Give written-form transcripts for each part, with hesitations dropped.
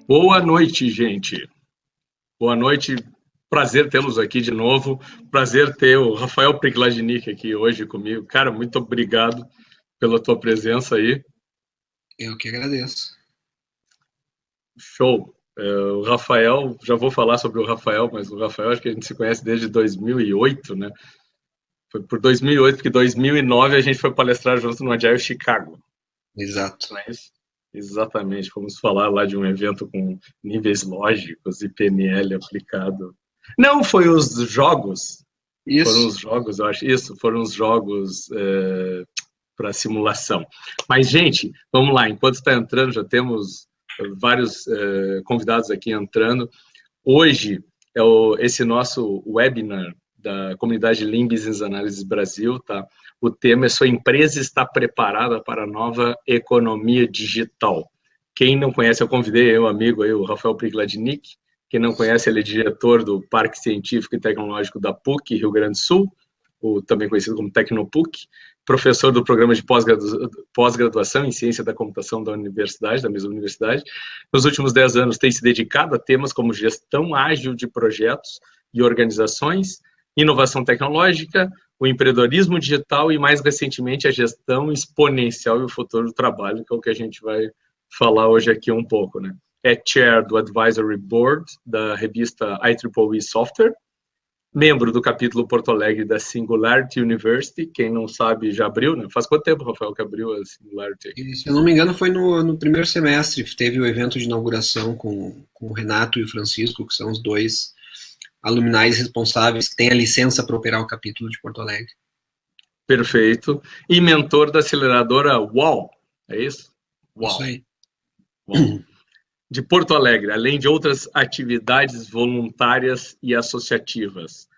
Boa noite, gente. Boa noite. Prazer tê-los aqui de novo. Prazer ter o Rafael Prigladnik aqui hoje comigo. Cara, muito obrigado pela tua presença aí. Eu que agradeço. Show. O Rafael, já vou falar sobre o Rafael, mas o Rafael acho que a gente se conhece desde 2008, né? Foi por 2008, porque em 2009 a gente foi palestrar junto no Agile Chicago. Exato. Não é isso? Exatamente. Fomos falar lá de um evento com níveis lógicos e PNL aplicado. Não, foi os jogos. Foram Isso. os jogos, eu acho. Isso, foram os jogos para simulação. Mas, gente, vamos lá. Enquanto está entrando, já temos vários convidados aqui entrando. Hoje é esse nosso webinar da comunidade Lean Business Analysis Brasil, tá? O tema é: sua empresa está preparada para a nova economia digital. Quem não conhece, eu convidei meu amigo aí, o Rafael Prigladnik. Quem não conhece, ele é diretor do Parque Científico e Tecnológico da PUC, Rio Grande do Sul, também conhecido como Tecnopuc, professor do programa de pós-graduação em Ciência da Computação da universidade, da mesma universidade. Nos últimos 10 anos tem se dedicado a temas como gestão ágil de projetos e organizações, inovação tecnológica, o empreendedorismo digital e, mais recentemente, a gestão exponencial e o futuro do trabalho, que é o que a gente vai falar hoje aqui um pouco, né? É chair do Advisory Board da revista IEEE Software, membro do capítulo Porto Alegre da Singularity University. Quem não sabe, já abriu, né? Faz quanto tempo, Rafael, que abriu a Singularity? E, se eu não me engano, foi no primeiro semestre. Teve o evento de inauguração com o Renato e o Francisco, que são os dois aluminais responsáveis que têm a licença para operar o capítulo de Porto Alegre. Perfeito. E mentor da aceleradora UOL, é isso? UOL. Isso aí. UOL. De Porto Alegre, além de outras atividades voluntárias e associativas.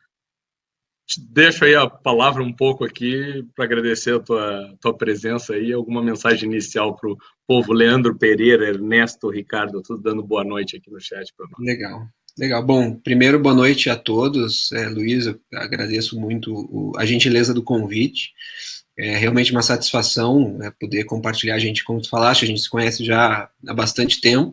Deixo aí a palavra um pouco aqui para agradecer a tua presença aí, alguma mensagem inicial para o povo. Leandro Pereira, Ernesto, Ricardo, tudo dando boa noite aqui no chat para nós. Legal. Bom, primeiro, boa noite a todos. Luiz, eu agradeço muito a gentileza do convite. É realmente uma satisfação poder compartilhar. A gente, como tu falaste, a gente se conhece já há bastante tempo,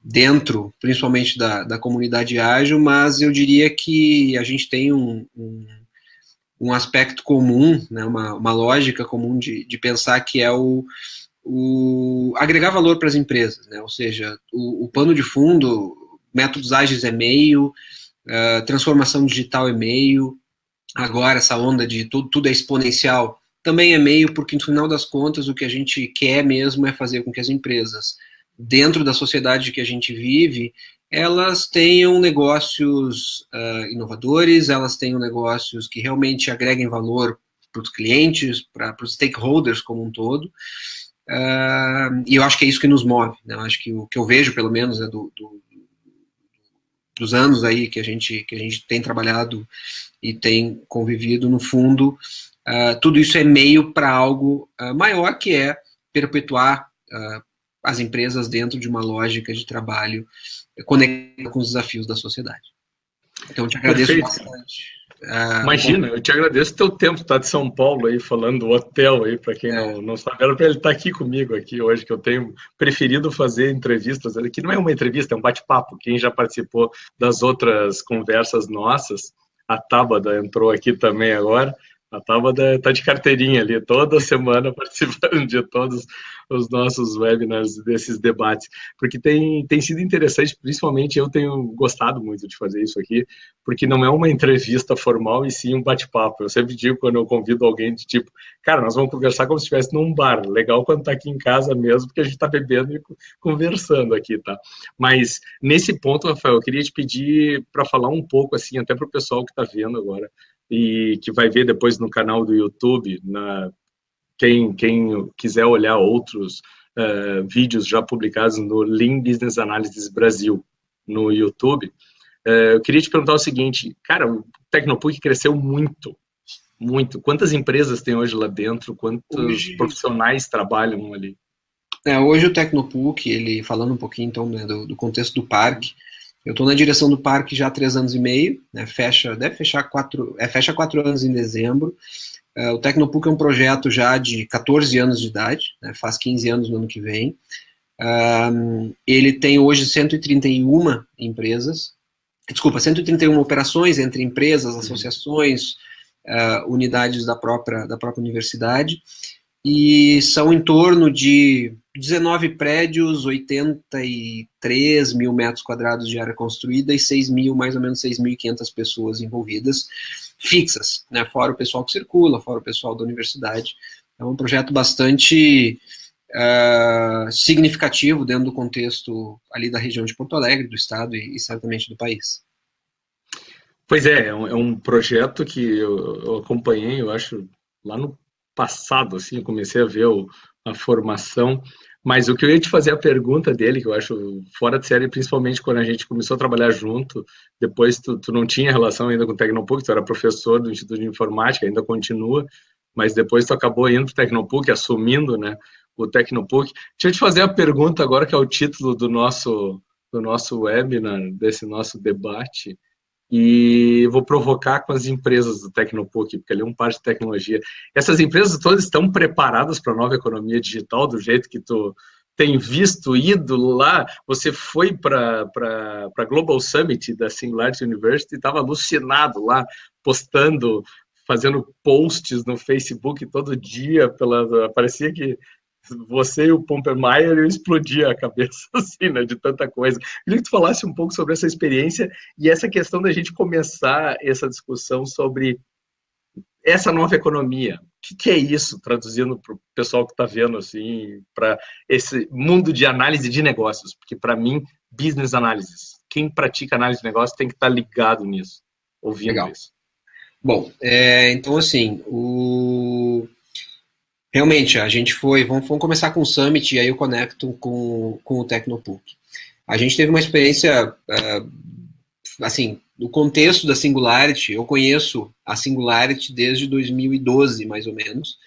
dentro, principalmente da comunidade ágil, mas eu diria que a gente tem um aspecto comum, né, uma lógica comum de pensar que é o agregar valor para as empresas, né? Ou seja, o pano de fundo, métodos ágeis é meio, transformação digital é meio, agora essa onda de tudo é exponencial também é meio, porque no final das contas o que a gente quer mesmo é fazer com que as empresas, dentro da sociedade que a gente vive, elas tenham negócios inovadores, elas tenham negócios que realmente agreguem valor para os clientes, para os stakeholders como um todo. E eu acho que é isso que nos move, né? Eu acho que o que eu vejo, pelo menos, é dos anos aí que a gente tem trabalhado e tem convivido, no fundo, tudo isso é meio para algo maior, que é perpetuar as empresas dentro de uma lógica de trabalho conectada com os desafios da sociedade. Então, eu te agradeço bastante. Imagina, eu te agradeço o teu tempo, tá de São Paulo aí, falando do hotel aí, para quem não sabe, era para ele estar aqui comigo aqui hoje, que eu tenho preferido fazer entrevistas, que não é uma entrevista, é um bate-papo. Quem já participou das outras conversas nossas, a Tábada entrou aqui também agora. A Tábada está de carteirinha ali, toda semana participando de todos os nossos webinars, desses debates, porque tem sido interessante, principalmente eu tenho gostado muito de fazer isso aqui, porque não é uma entrevista formal e sim um bate-papo. Eu sempre digo, quando eu convido alguém de tipo, cara, nós vamos conversar como se estivesse num bar, legal quando tá aqui em casa mesmo, porque a gente tá bebendo e conversando aqui, tá? Mas nesse ponto, Rafael, eu queria te pedir para falar um pouco, assim, até para o pessoal que tá vendo agora, e que vai ver depois no canal do YouTube, quem quiser olhar outros vídeos já publicados no Lean Business Analysis Brasil no YouTube, eu queria te perguntar o seguinte, cara, o Tecnopuc cresceu muito. Quantas empresas tem hoje lá dentro? Quantos profissionais trabalham ali? Hoje o Tecnopuc, ele falando um pouquinho então, né, do contexto do parque, eu estou na direção do parque já há 3 anos e meio, né, fecha 4 anos em dezembro. O Tecnopuc é um projeto já de 14 anos de idade, né, faz 15 anos no ano que vem. Ele tem hoje 131 empresas, 131 operações entre empresas, associações, unidades da própria universidade, e são em torno de 19 prédios, 83 mil metros quadrados de área construída e mais ou menos 6.500 pessoas envolvidas, fixas, né, fora o pessoal que circula, fora o pessoal da universidade. É um projeto bastante significativo dentro do contexto ali da região de Porto Alegre, do estado e certamente do país. Pois é um projeto que eu acompanhei, eu acho, lá no passado, assim, eu comecei a ver a formação, mas o que eu ia te fazer a pergunta dele, que eu acho fora de série, principalmente quando a gente começou a trabalhar junto, depois tu não tinha relação ainda com o Tecnopuc, tu era professor do Instituto de Informática, ainda continua, mas depois tu acabou indo para o Tecnopuc, assumindo, né, o Tecnopuc. Deixa eu te fazer a pergunta agora, que é o título do nosso webinar, desse nosso debate, e vou provocar com as empresas do Tecnopuc, porque ali é um par de tecnologia. Essas empresas todas estão preparadas para a nova economia digital, do jeito que tu tem visto, ido lá? Você foi para a Global Summit da Singularity University e estava alucinado lá, postando, fazendo posts no Facebook todo dia, parecia que você e o Pompermayer, eu explodia a cabeça, assim, né, de tanta coisa. Queria que tu falasse um pouco sobre essa experiência e essa questão da gente começar essa discussão sobre essa nova economia. O que é isso, traduzindo para o pessoal que está vendo, assim, para esse mundo de análise de negócios? Porque, para mim, business analysis, quem pratica análise de negócios tem que estar ligado nisso, ouvindo Legal. isso. Bom, então, assim, realmente, a gente vamos começar com o Summit, e aí eu conecto com o Tecnopuc. A gente teve uma experiência, assim, no contexto da Singularity, eu conheço a Singularity desde 2012, mais ou menos.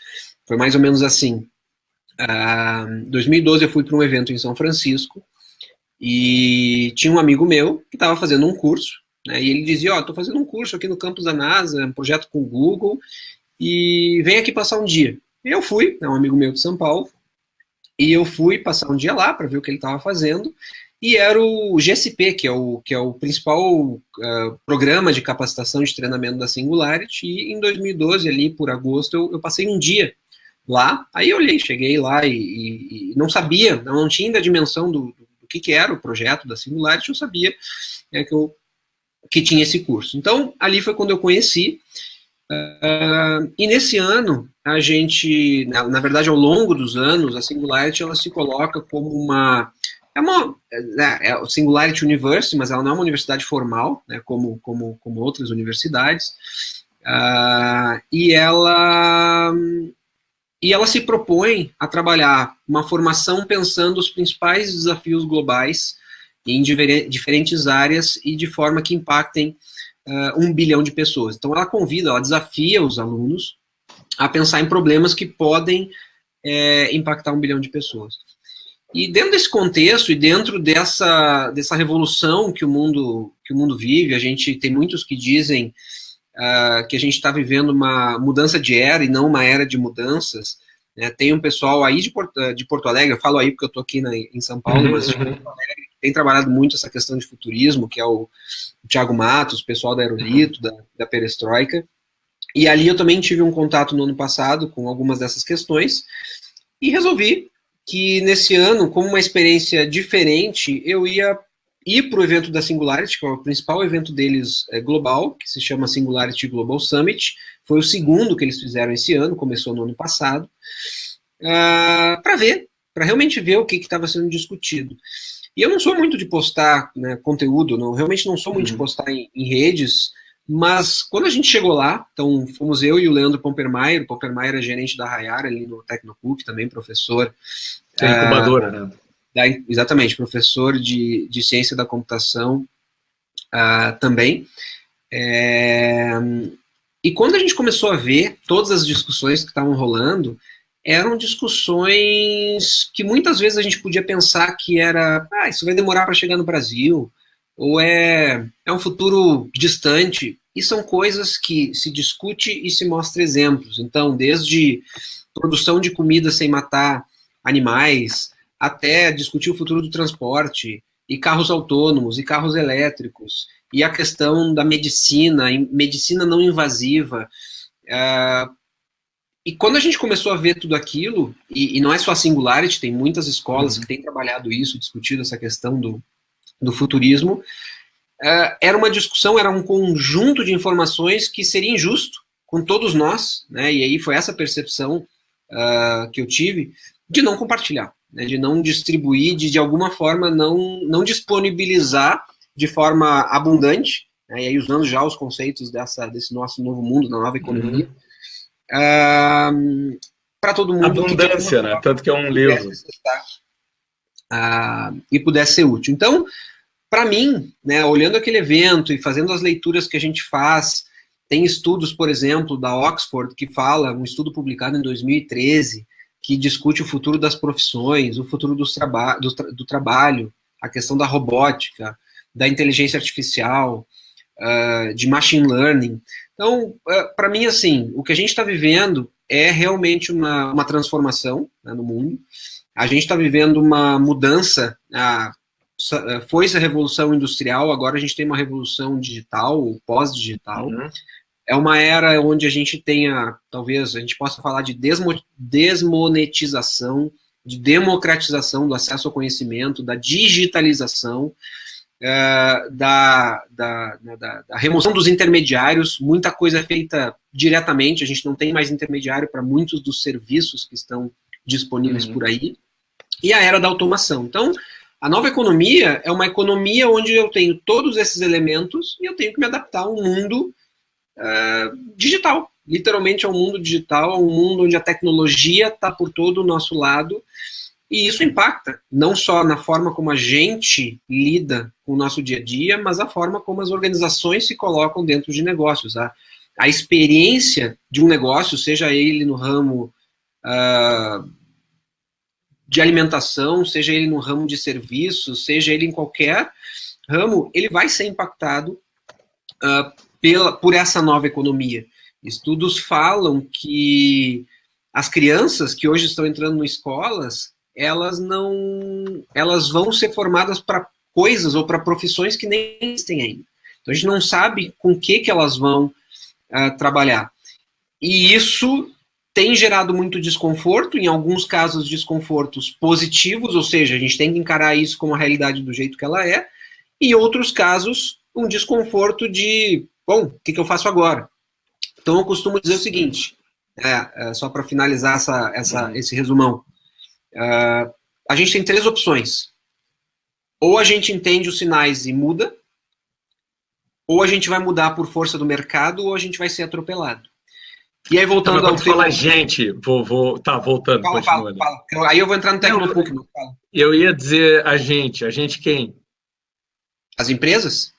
Foi mais ou menos assim. Em 2012 eu fui para um evento em São Francisco, e tinha um amigo meu que estava fazendo um curso, né, e ele dizia, estou fazendo um curso aqui no campus da NASA, um projeto com o Google, e vem aqui passar um dia. Eu fui, é um amigo meu de São Paulo, e eu fui passar um dia lá para ver o que ele estava fazendo, e era o GSP, que é o principal programa de capacitação de treinamento da Singularity, e em 2012, ali por agosto, eu passei um dia lá, aí eu cheguei lá e não sabia, não tinha ainda a dimensão do que era o projeto da Singularity, eu sabia que tinha esse curso. Então, ali foi quando eu conheci. E nesse ano, a gente, na verdade, ao longo dos anos, a Singularity ela se coloca como é o Singularity University, mas ela não é uma universidade formal, né, como outras universidades, e ela se propõe a trabalhar uma formação pensando os principais desafios globais em diferentes áreas e de forma que impactem 1 bilhão de pessoas. Então ela desafia os alunos a pensar em problemas que podem impactar 1 bilhão de pessoas. E dentro desse contexto e dentro dessa revolução que o mundo vive, a gente tem muitos que dizem que a gente está vivendo uma mudança de era e não uma era de mudanças, né? Tem um pessoal aí de Porto Alegre, eu falo aí porque eu estou aqui em São Paulo, mas de Porto Alegre, tem trabalhado muito essa questão de futurismo, que é o Thiago Matos, o pessoal da Aerolito, da Perestroika, e ali eu também tive um contato no ano passado com algumas dessas questões, e resolvi que nesse ano, como uma experiência diferente, eu ia ir para o evento da Singularity, que é o principal evento deles global, que se chama Singularity Global Summit, foi o segundo que eles fizeram esse ano, começou no ano passado, para realmente ver o que estava sendo discutido. E eu não sou muito de postar, né, conteúdo, realmente não sou muito de postar em redes, mas quando a gente chegou lá, então fomos eu e o Leandro Pompermayer, o Pompermayer é gerente da Rayar ali no Tecnopuc, também professor. É incubadora, né? Exatamente, professor de ciência da computação também. E quando a gente começou a ver todas as discussões que estavam rolando, eram discussões que muitas vezes a gente podia pensar que isso vai demorar para chegar no Brasil, ou é um futuro distante, e são coisas que se discute e se mostra exemplos. Então, desde produção de comida sem matar animais, até discutir o futuro do transporte, e carros autônomos, e carros elétricos, e a questão da medicina, medicina não invasiva. E quando a gente começou a ver tudo aquilo, e não é só a Singularity, tem muitas escolas que têm trabalhado isso, discutido essa questão do futurismo, era uma discussão, era um conjunto de informações que seria injusto com todos nós, né, e aí foi essa percepção que eu tive, de não compartilhar, né, de não distribuir, de alguma forma não disponibilizar de forma abundante, né, e aí usando já os conceitos desse nosso novo mundo, da nova economia, para todo mundo. Abundância, né? Tanto que é um livro. E pudesse ser útil. Então, para mim, né, olhando aquele evento e fazendo as leituras que a gente faz, tem estudos, por exemplo, da Oxford, que fala, um estudo publicado em 2013, que discute o futuro das profissões, o futuro do trabalho, a questão da robótica, da inteligência artificial, de machine learning. Então, para mim, assim, o que a gente está vivendo é realmente uma transformação, né, no mundo. A gente está vivendo uma mudança, foi essa revolução industrial, agora a gente tem uma revolução digital, ou pós-digital. É uma era onde a gente tenha, talvez, a gente possa falar de desmonetização, de democratização do acesso ao conhecimento, da digitalização, da remoção dos intermediários. Muita coisa é feita diretamente, a gente não tem mais intermediário para muitos dos serviços que estão disponíveis por aí, e a era da automação. Então, a nova economia é uma economia onde eu tenho todos esses elementos e eu tenho que me adaptar a um mundo digital. Literalmente é um mundo digital, é um mundo onde a tecnologia está por todo o nosso lado, e isso impacta não só na forma como a gente lida com o nosso dia a dia, mas a forma como as organizações se colocam dentro de negócios. A experiência de um negócio, seja ele no ramo de alimentação, seja ele no ramo de serviços, seja ele em qualquer ramo, ele vai ser impactado por essa nova economia. Estudos falam que as crianças que hoje estão entrando em escolas, elas vão ser formadas para coisas ou para profissões que nem existem ainda. Então a gente não sabe com o que elas vão trabalhar. E isso tem gerado muito desconforto, em alguns casos desconfortos positivos, ou seja, a gente tem que encarar isso como a realidade do jeito que ela é, e em outros casos um desconforto de, bom, o que eu faço agora? Então eu costumo dizer o seguinte, só para finalizar esse resumão, a gente tem 3 opções. Ou a gente entende os sinais e muda, ou a gente vai mudar por força do mercado, ou a gente vai ser atropelado. E aí, voltando ao tema... Fala gente, voltando, continuando. Fala. Aí eu vou entrar no Tecnopuc. Eu ia dizer a gente quem? As empresas?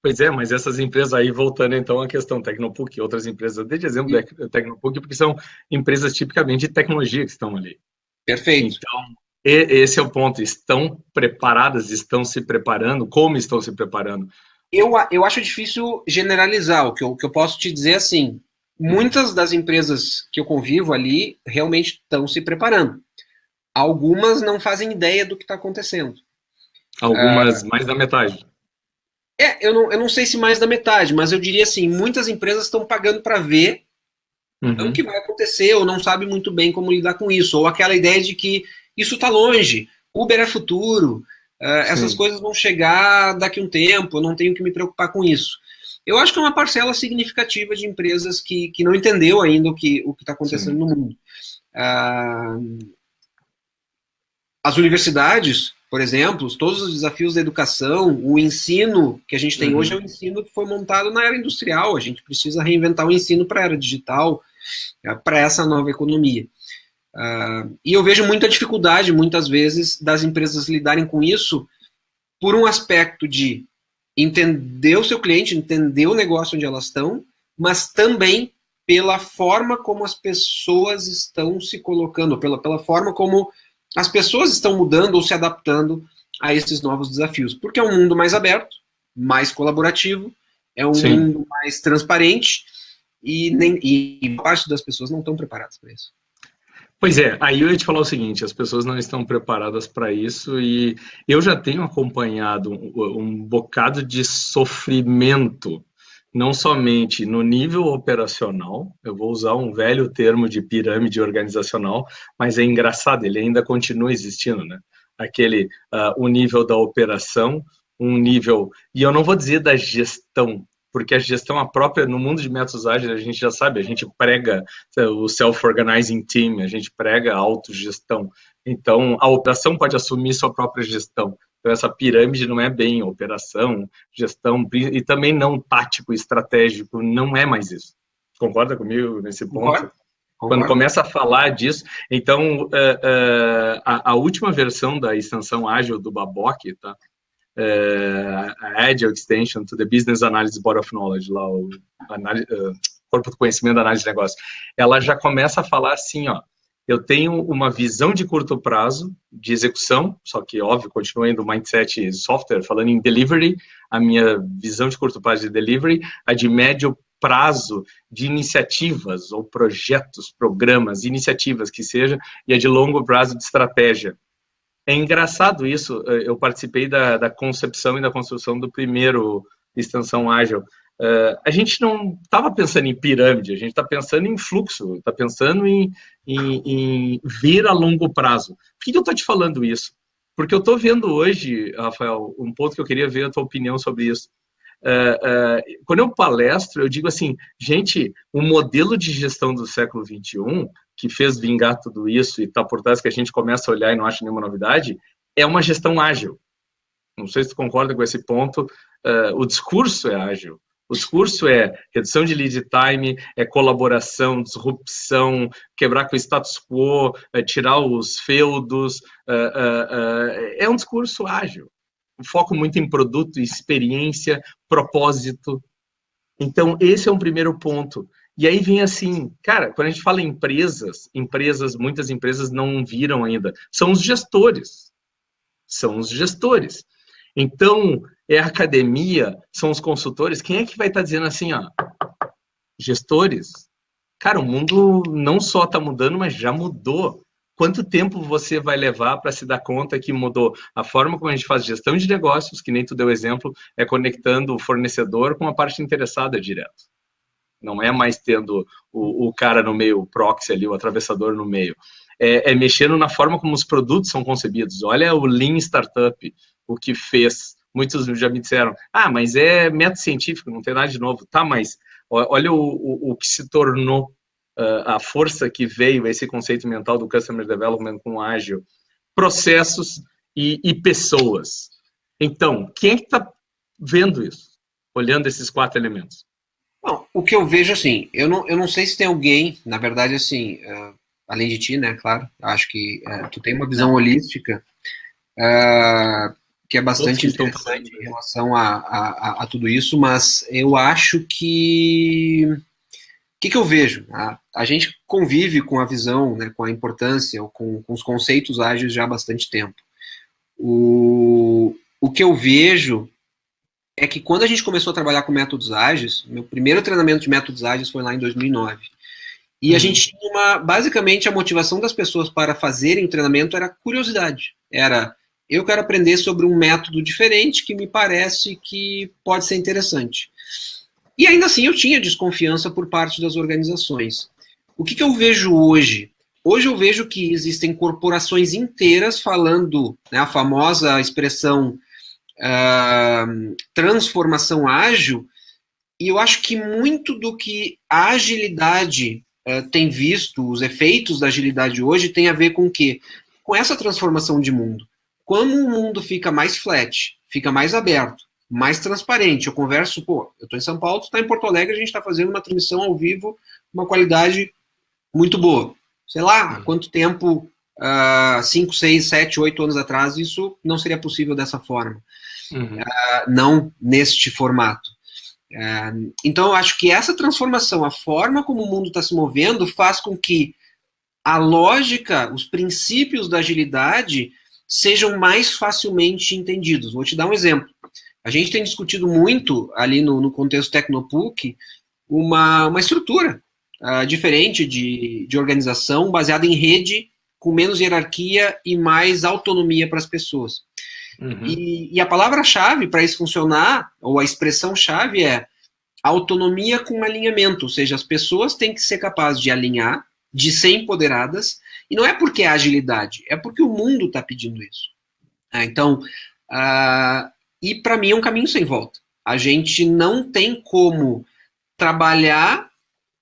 Pois é, mas essas empresas aí, voltando então à questão Tecnopuc, outras empresas, desde exemplo da Tecnopuc, porque são empresas tipicamente de tecnologia que estão ali. Perfeito. Então, esse é o ponto. Estão preparadas? Estão se preparando? Como estão se preparando? Eu acho difícil generalizar. O que eu posso te dizer assim, muitas das empresas que eu convivo ali realmente estão se preparando. Algumas não fazem ideia do que está acontecendo. Algumas mais da metade. Eu não sei se mais da metade, mas eu diria assim, muitas empresas estão pagando para ver o que vai acontecer, ou não sabe muito bem como lidar com isso, ou aquela ideia de que isso está longe, Uber é futuro, essas coisas vão chegar daqui a um tempo, eu não tenho que me preocupar com isso. Eu acho que é uma parcela significativa de empresas que não entendeu ainda o que está acontecendo no mundo. As universidades, por exemplo, todos os desafios da educação, o ensino que a gente tem hoje é um ensino que foi montado na era industrial, a gente precisa reinventar o ensino para a era digital, para essa nova economia. E eu vejo muita dificuldade, muitas vezes, das empresas lidarem com isso por um aspecto de entender o seu cliente, entender o negócio onde elas estão, mas também pela forma como as pessoas estão se colocando, pela forma como as pessoas estão mudando ou se adaptando a esses novos desafios. Porque é um mundo mais aberto, mais colaborativo, é um mundo mais transparente e parte das pessoas não estão preparadas para isso. Pois é, aí eu ia te falar o seguinte, as pessoas não estão preparadas para isso e eu já tenho acompanhado um bocado de sofrimento, não somente no nível operacional, eu vou usar um velho termo de pirâmide organizacional, mas é engraçado, ele ainda continua existindo, né? Aquele, o nível da operação, um nível, e eu não vou dizer da gestão, porque a gestão a própria, no mundo de métodos ágeis, a gente já sabe, a gente prega o self-organizing team, a gente prega a autogestão. Então, a operação pode assumir sua própria gestão. Então, essa pirâmide não é bem operação, gestão, e também não tático, estratégico, não é mais isso. Concorda comigo nesse ponto? Concordo. Quando começa a falar disso, então, a última versão da extensão ágil do Babok, tá? A Agile Extension to the Business Analysis Board of Knowledge, lá o Corpo do Conhecimento da Análise de Negócio, ela já começa a falar assim, ó, eu tenho uma visão de curto prazo de execução, só que, óbvio, continua indo mindset software, falando em delivery, a minha visão de curto prazo de delivery, a de médio prazo de iniciativas ou projetos, programas, iniciativas que seja, e a de longo prazo de estratégia. É engraçado isso, eu participei da concepção e da construção do primeiro extensão ágil. A gente não estava pensando em pirâmide, a gente está pensando em fluxo, está pensando em vir a longo prazo. Por que eu estou te falando isso? Porque eu estou vendo hoje, Rafael, um ponto que eu queria ver a tua opinião sobre isso. Quando eu palestro, eu digo assim, gente, o modelo de gestão do século XXI, que fez vingar tudo isso e está por trás que a gente começa a olhar e não acha nenhuma novidade, é uma gestão ágil. Não sei se tu concorda com esse ponto. O discurso é ágil. O discurso é redução de lead time, é colaboração, disrupção, quebrar com o status quo, tirar os feudos. É um discurso ágil. Foco muito em produto, experiência, propósito. Então, esse é um primeiro ponto. E aí vem assim, cara, quando a gente fala em empresas, muitas empresas não viram ainda, são os gestores. São os gestores. Então, é a academia, são os consultores, quem é que vai estar dizendo assim, ó, gestores? Cara, o mundo não só está mudando, mas já mudou. Quanto tempo você vai levar para se dar conta que mudou? A forma como a gente faz gestão de negócios, que nem tu deu exemplo, é conectando o fornecedor com a parte interessada direto. Não é mais tendo o cara no meio, o proxy ali, o atravessador no meio. É mexendo na forma como os produtos são concebidos. Olha o Lean Startup, o que fez. Muitos já me disseram, mas é método científico, não tem nada de novo. Tá, mas olha o que se tornou a força que veio esse conceito mental do Customer Development com ágil. Processos e pessoas. Então, quem é que está vendo isso? Olhando esses 4 elementos. Bom, o que eu vejo, assim, eu não sei se tem alguém, na verdade, assim, além de ti, né, claro, acho que tu tem uma visão holística que é bastante interessante em relação a tudo isso, mas eu acho que... O que eu vejo? A gente convive com a visão, né, com a importância, com os conceitos ágeis já há bastante tempo. O que eu vejo é que quando a gente começou a trabalhar com métodos ágeis, meu primeiro treinamento de métodos ágeis foi lá em 2009. E a gente tinha basicamente a motivação das pessoas para fazerem o treinamento era curiosidade. Era, eu quero aprender sobre um método diferente que me parece que pode ser interessante. E ainda assim eu tinha desconfiança por parte das organizações. O que eu vejo hoje? Hoje eu vejo que existem corporações inteiras falando, né, a famosa expressão transformação ágil, e eu acho que muito do que a agilidade tem visto, os efeitos da agilidade hoje, tem a ver com o quê? Com essa transformação de mundo. Como o mundo fica mais flat, fica mais aberto, mais transparente, eu converso, eu estou em São Paulo, tu está em Porto Alegre, a gente está fazendo uma transmissão ao vivo, uma qualidade muito boa. Sei lá, há quanto tempo, 5, 6, 7, 8 anos atrás, isso não seria possível dessa forma. Não neste formato. Então, eu acho que essa transformação, a forma como o mundo está se movendo, faz com que a lógica, os princípios da agilidade sejam mais facilmente entendidos. Vou te dar um exemplo. A gente tem discutido muito ali no contexto Tecnopuc uma estrutura. diferente de organização, baseada em rede, com menos hierarquia e mais autonomia para as pessoas. Uhum. E a palavra-chave para isso funcionar, ou a expressão-chave é autonomia com alinhamento, ou seja, as pessoas têm que ser capazes de alinhar, de ser empoderadas, e não é porque é agilidade, é porque o mundo está pedindo isso. Então, e para mim é um caminho sem volta. A gente não tem como trabalhar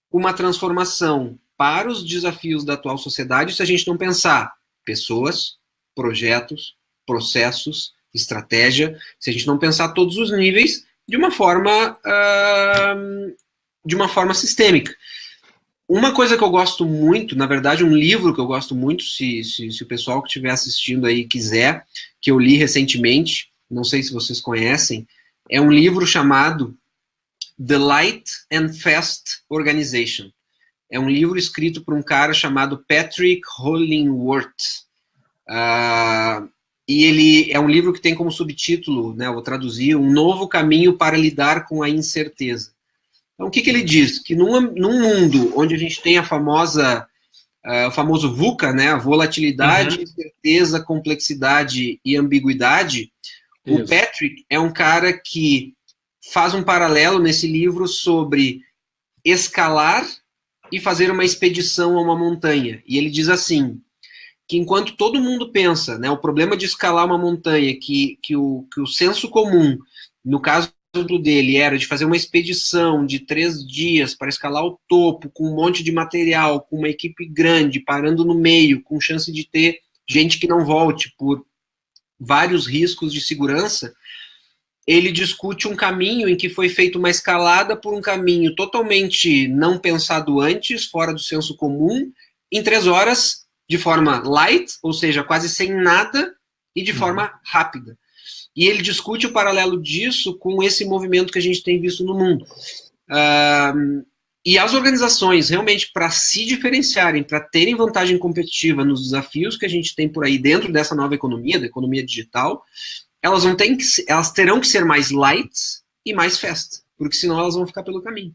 uma transformação para os desafios da atual sociedade se a gente não pensar pessoas, projetos, processos, estratégia, se a gente não pensar todos os níveis de uma forma sistêmica. Uma coisa que eu gosto muito, na verdade, um livro que eu gosto muito, se o pessoal que estiver assistindo aí quiser, que eu li recentemente, não sei se vocês conhecem, é um livro chamado The Light and Fast Organization. É um livro escrito por um cara chamado Patrick Hollingworth. E ele é um livro que tem como subtítulo, né, eu vou traduzir, Um Novo Caminho para Lidar com a Incerteza. Então, o que ele diz? Que num mundo onde a gente tem o famoso VUCA, né, a volatilidade, incerteza, complexidade e ambiguidade, o Patrick é um cara que faz um paralelo nesse livro sobre escalar e fazer uma expedição a uma montanha. E ele diz assim, que enquanto todo mundo pensa, né, o problema de escalar uma montanha, que o senso comum, no caso dele, era de fazer uma expedição de 3 dias para escalar o topo, com um monte de material, com uma equipe grande, parando no meio, com chance de ter gente que não volte por vários riscos de segurança, ele discute um caminho em que foi feita uma escalada por um caminho totalmente não pensado antes, fora do senso comum, em 3 horas, de forma light, ou seja, quase sem nada, e de forma rápida. E ele discute o paralelo disso com esse movimento que a gente tem visto no mundo. E as organizações, realmente, para se diferenciarem, para terem vantagem competitiva nos desafios que a gente tem por aí dentro dessa nova economia, da economia digital, elas terão que ser mais light e mais fast, porque senão elas vão ficar pelo caminho.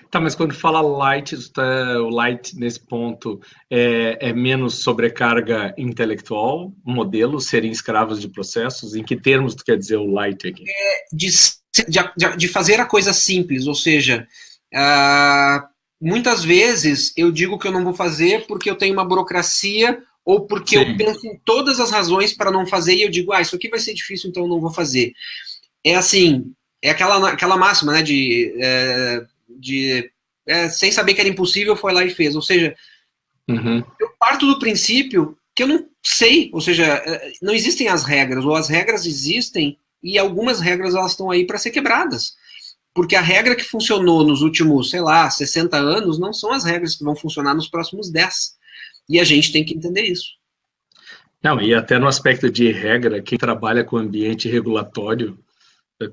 Tá, mas quando fala light, o light nesse ponto é menos sobrecarga intelectual, modelos serem escravos de processos? Em que termos tu quer dizer o light aqui? De fazer a coisa simples, ou seja, muitas vezes eu digo que eu não vou fazer porque eu tenho uma burocracia ou porque eu penso em todas as razões para não fazer e eu digo, isso aqui vai ser difícil, então eu não vou fazer. É assim, é aquela máxima, né, sem saber que era impossível, foi lá e fez. Ou seja, eu parto do princípio que eu não sei, ou seja, não existem as regras, ou as regras existem e algumas regras elas estão aí para ser quebradas. Porque a regra que funcionou nos últimos, 60 anos não são as regras que vão funcionar nos próximos 10. E a gente tem que entender isso. Não, e até no aspecto de regra, quem trabalha com ambiente regulatório,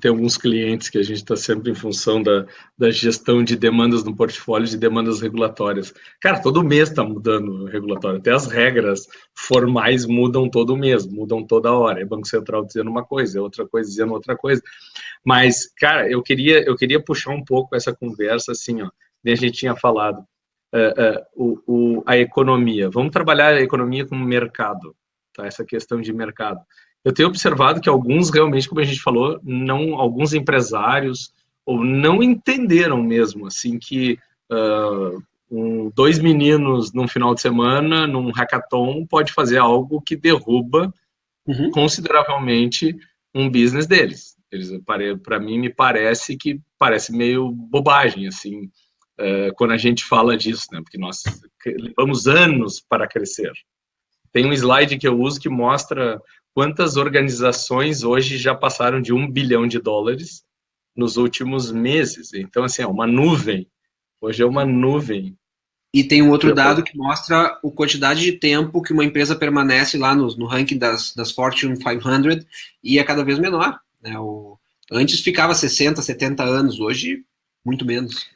tem alguns clientes que a gente está sempre em função da gestão de demandas no portfólio, de demandas regulatórias. Cara, todo mês está mudando o regulatório, até as regras formais mudam todo mês, mudam toda hora. É Banco Central dizendo uma coisa, é outra coisa dizendo outra coisa. Mas, cara, eu queria puxar um pouco essa conversa, assim, ó, a gente tinha falado, a economia. Vamos trabalhar a economia como mercado, tá? Essa questão de mercado. Eu tenho observado que alguns, realmente, como a gente falou, alguns empresários ou não entenderam mesmo, assim, que 2 meninos num final de semana, num hackathon, pode fazer algo que derruba consideravelmente um business deles. Para mim, me parece meio bobagem, assim, quando a gente fala disso, né? Porque nós levamos anos para crescer. Tem um slide que eu uso que mostra quantas organizações hoje já passaram de $1 bilhão nos últimos meses. Então, assim, é uma nuvem. Hoje é uma nuvem. E tem um outro dado que mostra a quantidade de tempo que uma empresa permanece lá no ranking das Fortune 500 e é cada vez menor. Né? Antes ficava 60, 70 anos, hoje muito menos.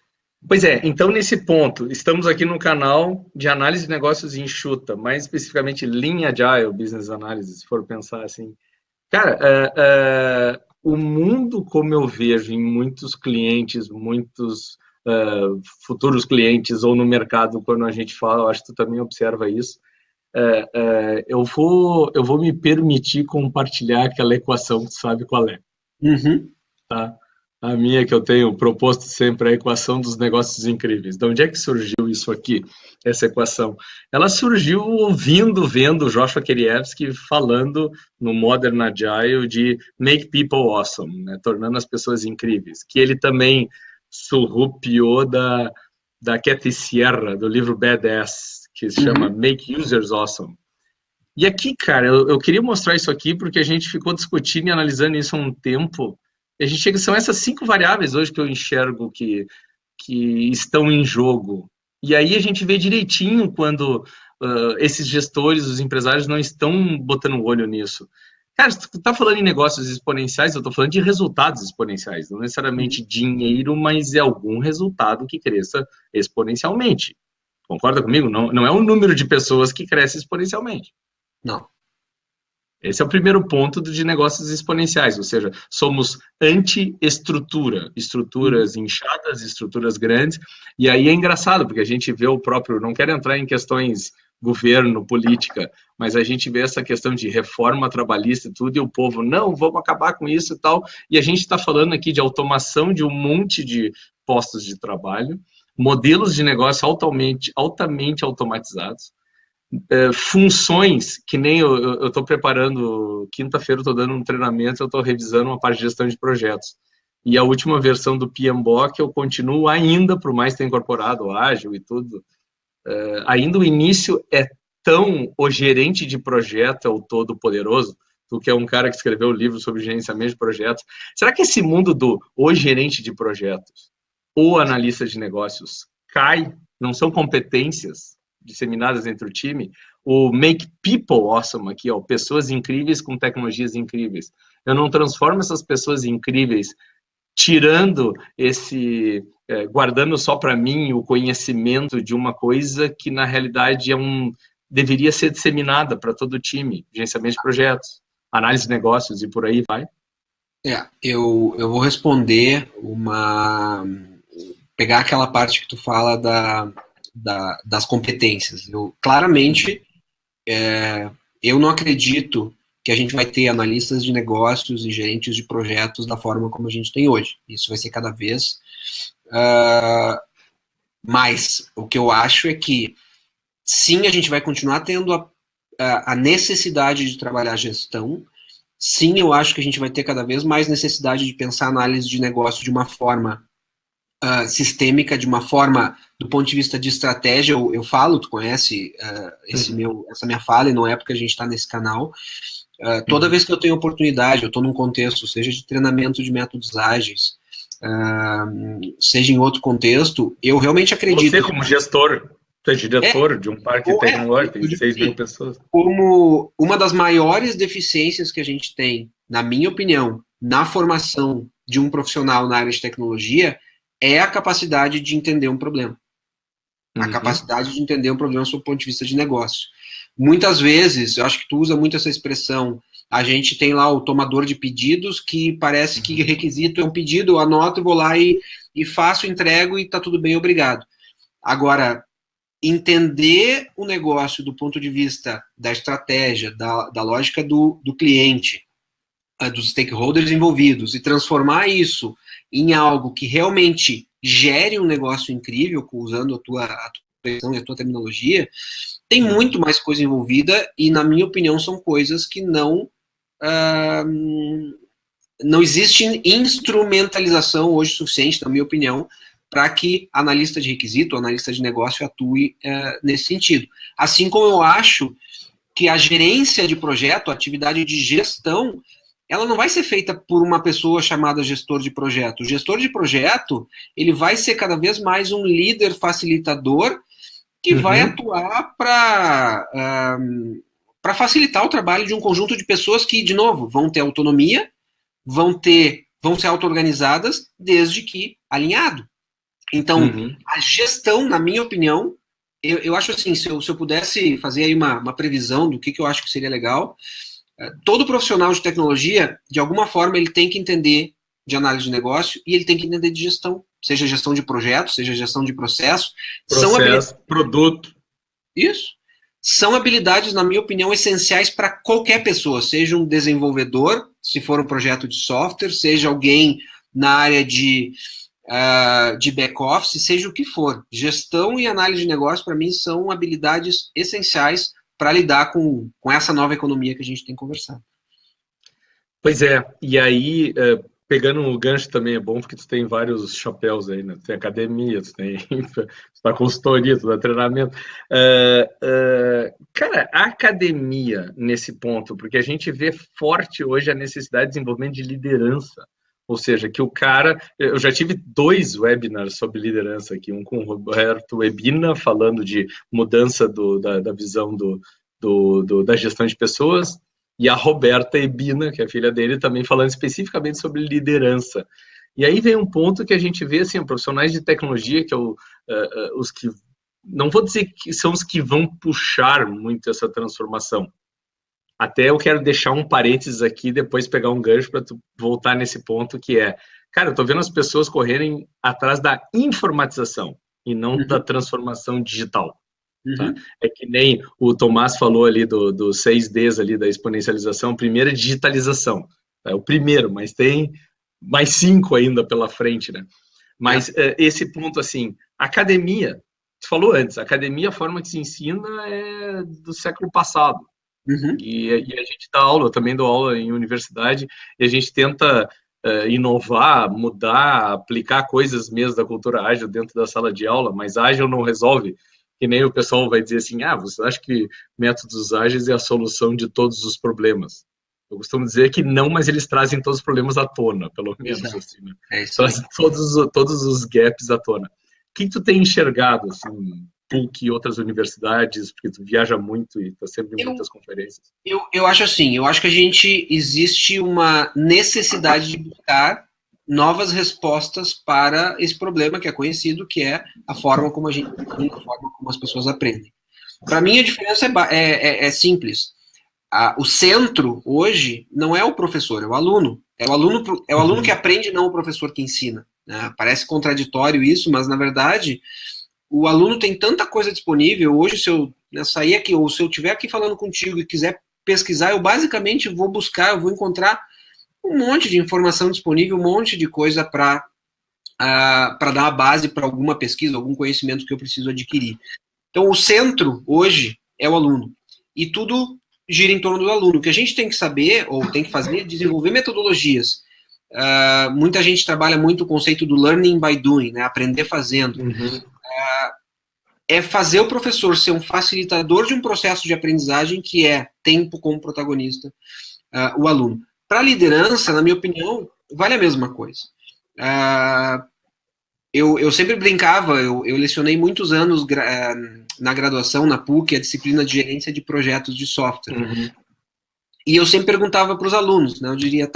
Pois é, então nesse ponto, estamos aqui no canal de análise de negócios enxuta, mais especificamente Lean Agile Business Analysis, se for pensar assim. Cara, o mundo, como eu vejo em muitos clientes, muitos futuros clientes ou no mercado, quando a gente fala, eu acho que tu também observa isso. Eu vou me permitir compartilhar aquela equação que tu sabe qual é. Uhum. Tá? A minha que eu tenho proposto sempre é a equação dos negócios incríveis. De onde é que surgiu isso aqui, essa equação? Ela surgiu vendo o Joshua Kerievsky falando no Modern Agile de make people awesome, né? Tornando as pessoas incríveis, que ele também surrupiou da Kathy Sierra, do livro Badass, que se chama Make Users Awesome. E aqui, cara, eu queria mostrar isso aqui porque a gente ficou discutindo e analisando isso há um tempo. E a gente chega, são essas 5 variáveis hoje que eu enxergo que estão em jogo. E aí a gente vê direitinho quando esses gestores, os empresários não estão botando o olho nisso. Cara, se tu está falando em negócios exponenciais, eu estou falando de resultados exponenciais, não necessariamente dinheiro, mas é algum resultado que cresça exponencialmente. Concorda comigo? Não é o número de pessoas que cresce exponencialmente. Não. Esse é o primeiro ponto de negócios exponenciais, ou seja, somos anti-estrutura, estruturas inchadas, estruturas grandes, e aí é engraçado, porque a gente vê o próprio, não quero entrar em questões governo, política, mas a gente vê essa questão de reforma trabalhista e tudo, e o povo, não, vamos acabar com isso e tal, e a gente está falando aqui de automação de um monte de postos de trabalho, modelos de negócio altamente automatizados, funções, que nem eu estou preparando, quinta-feira eu estou dando um treinamento, eu estou revisando uma parte de gestão de projetos. E a última versão do PMBOK eu continuo ainda, por mais ter incorporado ágil e tudo, ainda o início é tão, o gerente de projeto é o todo poderoso, tu que é um cara que escreveu um livro sobre gerenciamento de projetos. Será que esse mundo do o gerente de projetos, o analista de negócios, cai? Não são competências disseminadas entre o time? O make people awesome aqui, ó, pessoas incríveis com tecnologias incríveis. Eu não transformo essas pessoas incríveis tirando guardando só para mim o conhecimento de uma coisa que na realidade deveria ser disseminada para todo o time, gerenciamento de projetos, análise de negócios e por aí vai. Eu vou responder pegar aquela parte que tu fala das competências. Claramente, eu não acredito que a gente vai ter analistas de negócios e gerentes de projetos da forma como a gente tem hoje. Isso vai ser cada vez mais. O que eu acho é que, sim, a gente vai continuar tendo a necessidade de trabalhar gestão. Sim, eu acho que a gente vai ter cada vez mais necessidade de pensar análise de negócio de uma forma sistêmica, de uma forma, do ponto de vista de estratégia. Eu falo, tu conhece essa minha fala, e não é porque a gente está nesse canal. Toda vez que eu tenho oportunidade, eu estou num contexto, seja de treinamento de métodos ágeis, seja em outro contexto, eu realmente acredito... Você como gestor, tu é diretor de um parque tecnológico, tem 6 mil pessoas. Como uma das maiores deficiências que a gente tem, na minha opinião, na formação de um profissional na área de tecnologia, é a capacidade de entender um problema. A capacidade de entender um problema sob o ponto de vista de negócio. Muitas vezes, eu acho que tu usa muito essa expressão, a gente tem lá o tomador de pedidos, que parece que requisito é um pedido, eu anoto, vou lá e faço, entrego e tá tudo bem, obrigado. Agora, entender o negócio do ponto de vista da estratégia, da lógica do cliente, dos stakeholders envolvidos, e transformar isso em algo que realmente gere um negócio incrível, usando a tua expressão e a tua terminologia, tem muito mais coisa envolvida, e, na minha opinião, são coisas que não existe instrumentalização hoje suficiente, na minha opinião, para que analista de requisito, analista de negócio atue nesse sentido. Assim como eu acho que a gerência de projeto, a atividade de gestão, ela não vai ser feita por uma pessoa chamada gestor de projeto. O gestor de projeto, ele vai ser cada vez mais um líder facilitador que vai atuar para facilitar o trabalho de um conjunto de pessoas que, de novo, vão ter autonomia, vão ser auto-organizadas, desde que alinhado. Então, a gestão, na minha opinião, eu acho assim, se eu pudesse fazer aí uma previsão do que eu acho que seria legal, todo profissional de tecnologia, de alguma forma, ele tem que entender de análise de negócio e ele tem que entender de gestão. seja gestão de projetos, seja gestão de processo. Produto. Isso. São habilidades, na minha opinião, essenciais para qualquer pessoa, seja um desenvolvedor, se for um projeto de software, seja alguém na área de back-office, seja o que for. Gestão e análise de negócio, para mim, são habilidades essenciais para lidar com essa nova economia que a gente tem conversado. Pois é, e aí, pegando o gancho também é bom, porque tu tem vários chapéus aí, né? Tu tem academia, tu dá consultoria, tu dá treinamento. Cara, a academia, nesse ponto, porque a gente vê forte hoje a necessidade de desenvolvimento de liderança. Ou seja, que o cara... Eu já tive 2 webinars sobre liderança aqui, um com o Roberto Ebina, falando de mudança da visão da gestão de pessoas, e a Roberta Ebina, que é a filha dele, também falando especificamente sobre liderança. E aí vem um ponto que a gente vê, assim, profissionais de tecnologia, que é os que... Não vou dizer que são os que vão puxar muito essa transformação. Até eu quero deixar um parênteses aqui, depois pegar um gancho para tu voltar nesse ponto, que é... Cara, eu tô vendo as pessoas correrem atrás da informatização e não da transformação digital. Tá? É que nem o Tomás falou ali dos 6Ds ali da exponencialização. Primeiro é digitalização, é o primeiro, mas tem mais 5 ainda pela frente, né? Mas esse ponto, assim, academia, tu falou antes, academia, a forma que se ensina é do século passado. E a gente dá aula, eu também dou aula em universidade, e a gente tenta inovar, mudar, aplicar coisas mesmo da cultura ágil dentro da sala de aula, mas ágil não resolve. Que nem o pessoal vai dizer assim, você acha que métodos ágeis é a solução de todos os problemas? Eu costumo dizer que não, mas eles trazem todos os problemas à tona, pelo menos. Assim, né? Trazem todos os gaps à tona. O que tu tem enxergado, assim, PUC e outras universidades, porque tu viaja muito e está sempre em muitas conferências? Eu acho assim, eu acho que existe uma necessidade de buscar novas respostas para esse problema que é conhecido, que é a forma como a gente ensina, a forma como as pessoas aprendem. Para mim, a diferença é simples. O centro, hoje, não é o professor, é o aluno. É o aluno que aprende, não o professor que ensina. Né? Parece contraditório isso, mas, na verdade, o aluno tem tanta coisa disponível. Hoje, se eu sair aqui, ou se eu estiver aqui falando contigo e quiser pesquisar, eu basicamente vou buscar, eu vou encontrar um monte de informação disponível, um monte de coisa para dar a base para alguma pesquisa, algum conhecimento que eu preciso adquirir. Então, o centro, hoje, é o aluno. E tudo gira em torno do aluno. O que a gente tem que saber, ou tem que fazer, é desenvolver metodologias. Muita gente trabalha muito o conceito do learning by doing, né? Aprender fazendo. É fazer o professor ser um facilitador de um processo de aprendizagem que é tempo como protagonista, o aluno. Para a liderança, na minha opinião, vale a mesma coisa. Eu sempre brincava, eu lecionei muitos anos na graduação, na PUC, a disciplina de gerência de projetos de software. E eu sempre perguntava para os alunos, né, eu diria,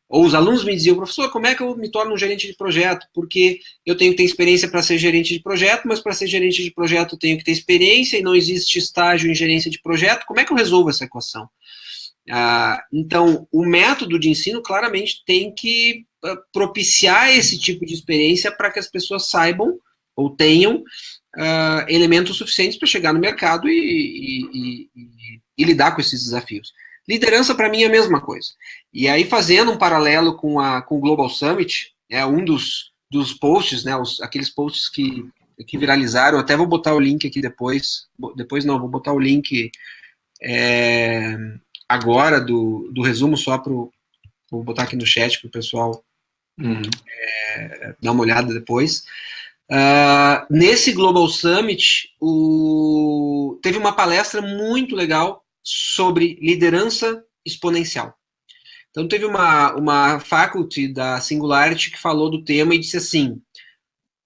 ou os alunos me diziam, professor, como é que eu me torno um gerente de projeto? Porque eu tenho que ter experiência para ser gerente de projeto, mas para ser gerente de projeto eu tenho que ter experiência e não existe estágio em gerência de projeto, como é que eu resolvo essa equação? Então, o método de ensino claramente tem que propiciar esse tipo de experiência para que as pessoas saibam ou tenham elementos suficientes para chegar no mercado e lidar com esses desafios. Liderança, para mim, é a mesma coisa. E aí, fazendo um paralelo com o Global Summit, um dos posts, né, aqueles posts que viralizaram, até vou botar o link aqui depois vou botar o link agora do resumo só vou botar aqui no chat para o pessoal dar uma olhada depois. Nesse Global Summit, teve uma palestra muito legal sobre liderança exponencial. Então, teve uma faculty da Singularity que falou do tema e disse assim,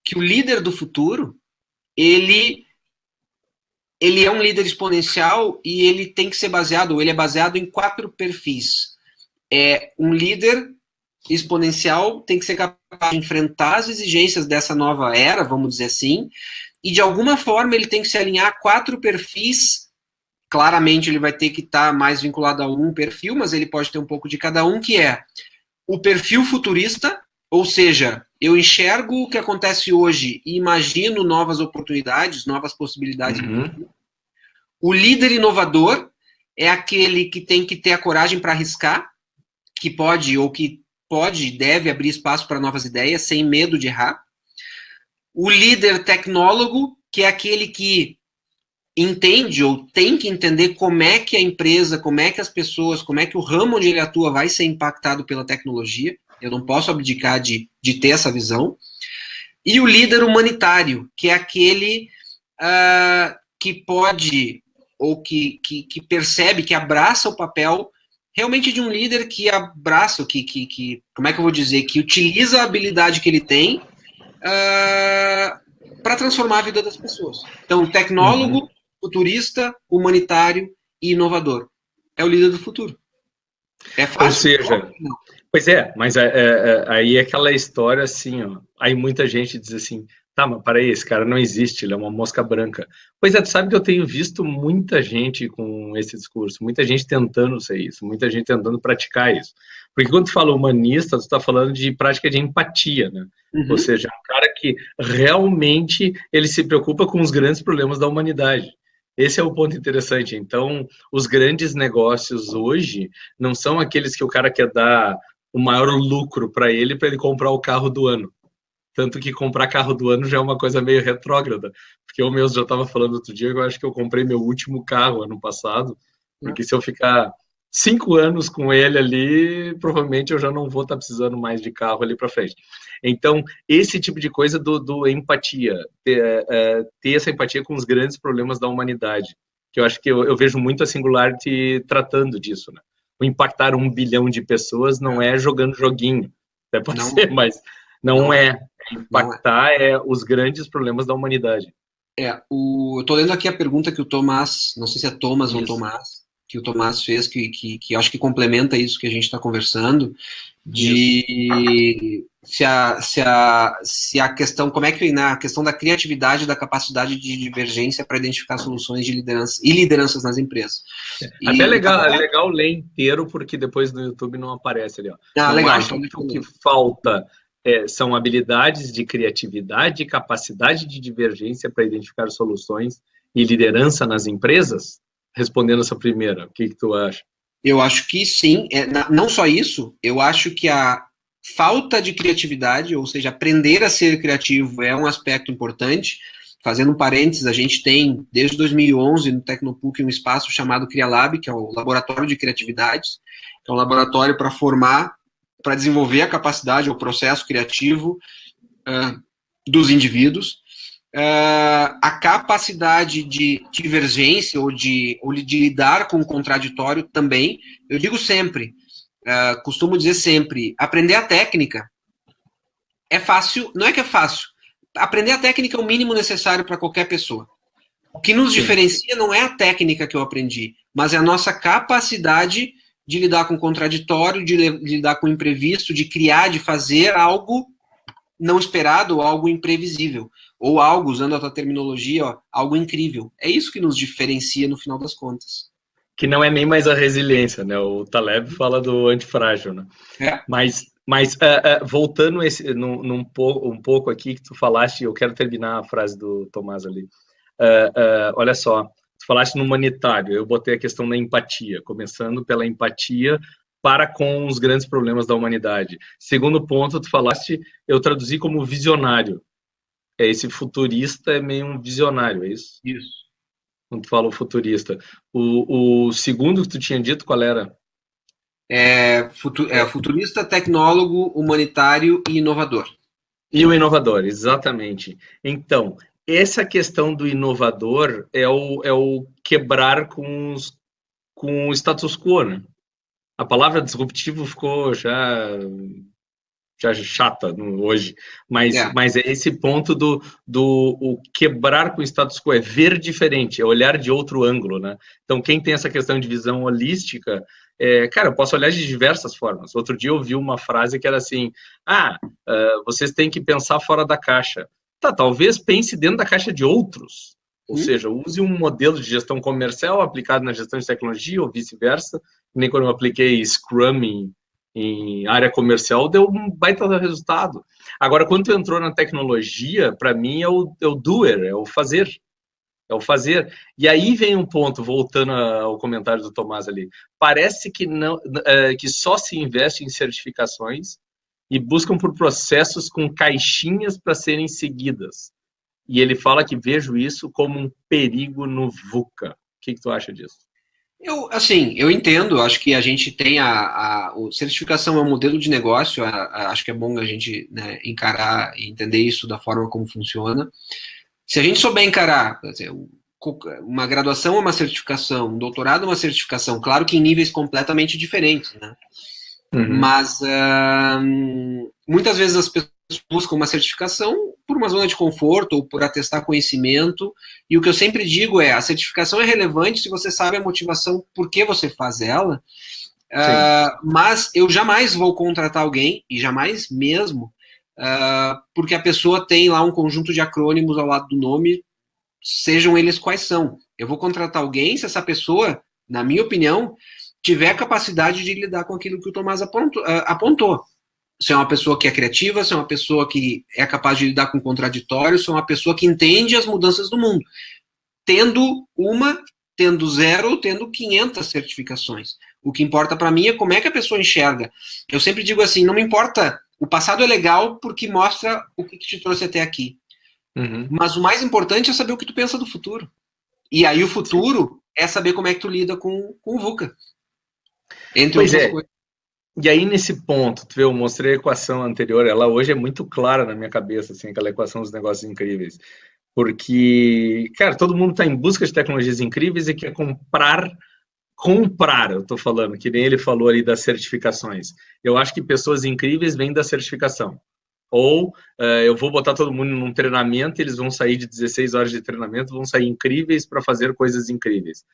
que o líder do futuro, ele é um líder exponencial e ele tem que ser ele é baseado em 4 perfis. Um líder exponencial tem que ser capaz de enfrentar as exigências dessa nova era, vamos dizer assim, e de alguma forma ele tem que se alinhar a 4 perfis. Claramente ele vai ter que estar mais vinculado a um perfil, mas ele pode ter um pouco de cada um, que é o perfil futurista, ou seja, Eu enxergo o que acontece hoje e imagino novas oportunidades, novas possibilidades. O líder inovador é aquele que tem que ter a coragem para arriscar, que pode e deve abrir espaço para novas ideias, sem medo de errar. O líder tecnólogo, que é aquele que entende ou tem que entender como é que a empresa, como é que as pessoas, como é que o ramo onde ele atua vai ser impactado pela tecnologia. Eu não posso abdicar de ter essa visão. E o líder humanitário, que é aquele que pode, ou que percebe, que abraça o papel realmente de um líder que abraça, como é que eu vou dizer, que utiliza a habilidade que ele tem para transformar a vida das pessoas. Então, tecnólogo, futurista, humanitário e inovador. É o líder do futuro. É fácil? Ou seja, não. Pois é, mas aí é aquela história assim, ó, aí muita gente diz assim, tá, mas para aí, esse cara não existe, ele é uma mosca branca. Pois é, tu sabe que eu tenho visto muita gente com esse discurso, muita gente tentando ser isso, muita gente tentando praticar isso. Porque quando tu fala humanista, tu está falando de prática de empatia, né? Ou seja, um cara que realmente ele se preocupa com os grandes problemas da humanidade. Esse é o ponto interessante. Então, os grandes negócios hoje não são aqueles que o cara quer dar o maior lucro para ele comprar o carro do ano. Tanto que comprar carro do ano já é uma coisa meio retrógrada. Porque eu mesmo já estava falando outro dia que eu acho que eu comprei meu último carro ano passado, porque se eu ficar 5 anos com ele ali, provavelmente eu já não vou estar precisando mais de carro ali para frente. Então, esse tipo de coisa do empatia, ter essa empatia com os grandes problemas da humanidade, que eu acho que eu vejo muito a Singularity tratando disso, né? O impactar 1 bilhão de pessoas não é jogando joguinho, até pode ser, mas não é. Impactar os grandes problemas da humanidade. Eu tô lendo aqui a pergunta que o Tomás, não sei se é Thomas ou Tomás, que o Tomás fez, que acho que complementa isso que a gente está conversando, de se a questão, como é que a questão da criatividade, da capacidade de divergência para identificar soluções de liderança e lideranças nas empresas. Até legal ler inteiro, porque depois no YouTube não aparece ali. Ó. Legal. Acho que o que falta são habilidades de criatividade e capacidade de divergência para identificar soluções e liderança nas empresas? Respondendo essa primeira, o que tu acha? Eu acho que sim. Não só isso, eu acho que a falta de criatividade, ou seja, aprender a ser criativo é um aspecto importante. Fazendo um parênteses, a gente tem, desde 2011, no Tecnopuc, um espaço chamado CriaLab, que é o Laboratório de Criatividades, que é um laboratório para formar, para desenvolver a capacidade, o processo criativo dos indivíduos. A capacidade de divergência ou de lidar com o contraditório também. Eu digo sempre, costumo dizer sempre, aprender a técnica é fácil, não é que é fácil, aprender a técnica é o mínimo necessário para qualquer pessoa. O que nos diferencia não é a técnica que eu aprendi, mas é a nossa capacidade de lidar com o contraditório, de lidar com o imprevisto, de criar, de fazer algo não esperado ou algo imprevisível. Ou algo, usando a tua terminologia, algo incrível. É isso que nos diferencia no final das contas. Que não é nem mais a resiliência, né? O Taleb fala do antifrágil, né? Mas voltando um pouco aqui que tu falaste, eu quero terminar a frase do Tomás ali. Olha só, tu falaste no humanitário, eu botei a questão da empatia, começando pela empatia para com os grandes problemas da humanidade. Segundo ponto, tu falaste, eu traduzi como visionário. Esse futurista é meio um visionário, é isso? Isso. Quando tu fala o futurista. O segundo que tu tinha dito, qual era? Futurista, tecnólogo, humanitário e inovador. E o inovador, exatamente. Então, essa questão do inovador é o quebrar com o status quo, né? A palavra disruptivo ficou já chata hoje, mas é esse ponto do quebrar com o status quo, é ver diferente, é olhar de outro ângulo, né? Então, quem tem essa questão de visão holística, cara, eu posso olhar de diversas formas. Outro dia eu ouvi uma frase que era assim, vocês têm que pensar fora da caixa. Tá, talvez pense dentro da caixa de outros, ou seja, use um modelo de gestão comercial aplicado na gestão de tecnologia ou vice-versa, nem quando eu apliquei Scrum em área comercial, deu um baita resultado. Agora, quando tu entrou na tecnologia, para mim é o doer, é o fazer. É o fazer. E aí vem um ponto, voltando ao comentário do Tomás ali. Parece que, não, que só se investe em certificações e buscam por processos com caixinhas para serem seguidas. E ele fala que vejo isso como um perigo no VUCA. O que tu acha disso? Eu entendo, acho que a gente tem a certificação é um modelo de negócio, acho que é bom a gente, né, encarar e entender isso da forma como funciona. Se a gente souber encarar, quer dizer, uma graduação é uma certificação, um doutorado é uma certificação, claro que em níveis completamente diferentes, né? Mas muitas vezes as pessoas buscam uma certificação por uma zona de conforto ou por atestar conhecimento, e o que eu sempre digo é, a certificação é relevante se você sabe a motivação por que você faz ela, mas eu jamais vou contratar alguém, e jamais mesmo, porque a pessoa tem lá um conjunto de acrônimos ao lado do nome, sejam eles quais são. Eu vou contratar alguém se essa pessoa, na minha opinião, tiver capacidade de lidar com aquilo que o Tomás apontou. Se é uma pessoa que é criativa, se é uma pessoa que é capaz de lidar com contraditórios, se é uma pessoa que entende as mudanças do mundo. Tendo uma, tendo zero, tendo 500 certificações. O que importa para mim é como é que a pessoa enxerga. Eu sempre digo assim, não me importa, o passado é legal porque mostra o que te trouxe até aqui. Mas o mais importante é saber o que tu pensa do futuro. E aí o futuro é saber como é que tu lida com o VUCA. Entre outras coisas. E aí, nesse ponto, tu vê, eu mostrei a equação anterior, ela hoje é muito clara na minha cabeça, assim, aquela equação dos negócios incríveis. Porque, cara, todo mundo está em busca de tecnologias incríveis e quer comprar, eu estou falando, que nem ele falou ali das certificações. Eu acho que pessoas incríveis vêm da certificação. Ou eu vou botar todo mundo num treinamento, eles vão sair de 16 horas de treinamento, vão sair incríveis para fazer coisas incríveis.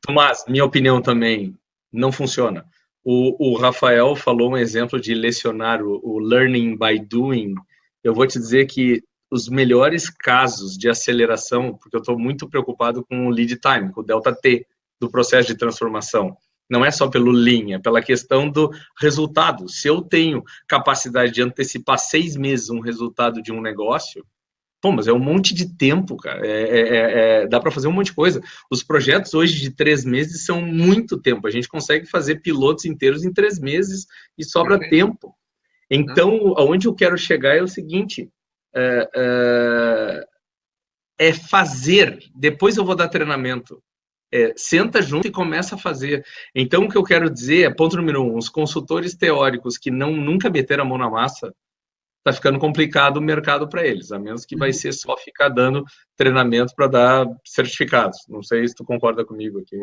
Mas, minha opinião também, não funciona. O Rafael falou um exemplo de lecionar o learning by doing. Eu vou te dizer que os melhores casos de aceleração, porque eu estou muito preocupado com o lead time, com o delta T do processo de transformação. Não é só pelo Lean, é pela questão do resultado. Se eu tenho capacidade de antecipar 6 meses um resultado de um negócio, pô, mas é um monte de tempo, cara. Dá para fazer um monte de coisa. Os projetos hoje de 3 meses são muito tempo. A gente consegue fazer pilotos inteiros em 3 meses e sobra tempo. Então, aonde eu quero chegar é o seguinte: é fazer. Depois eu vou dar treinamento. Senta junto e começa a fazer. Então, o que eu quero dizer é, ponto número 1, os consultores teóricos que nunca meteram a mão na massa, tá ficando complicado o mercado para eles, a menos que vai ser só ficar dando treinamento para dar certificados. Não sei se tu concorda comigo aqui.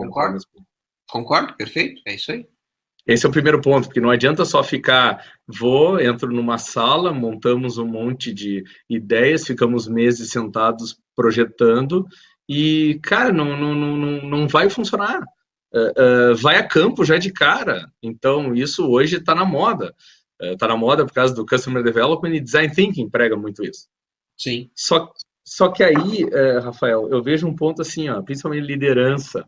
Concordo, perfeito, é isso aí. Esse é o primeiro ponto, porque não adianta só ficar, entro numa sala, montamos um monte de ideias, ficamos meses sentados projetando e, cara, não vai funcionar. Vai a campo já de cara. Então, isso hoje está na moda. Está na moda por causa do Customer Development e Design Thinking prega muito isso. Sim. Só que aí, Rafael, eu vejo um ponto assim, principalmente liderança.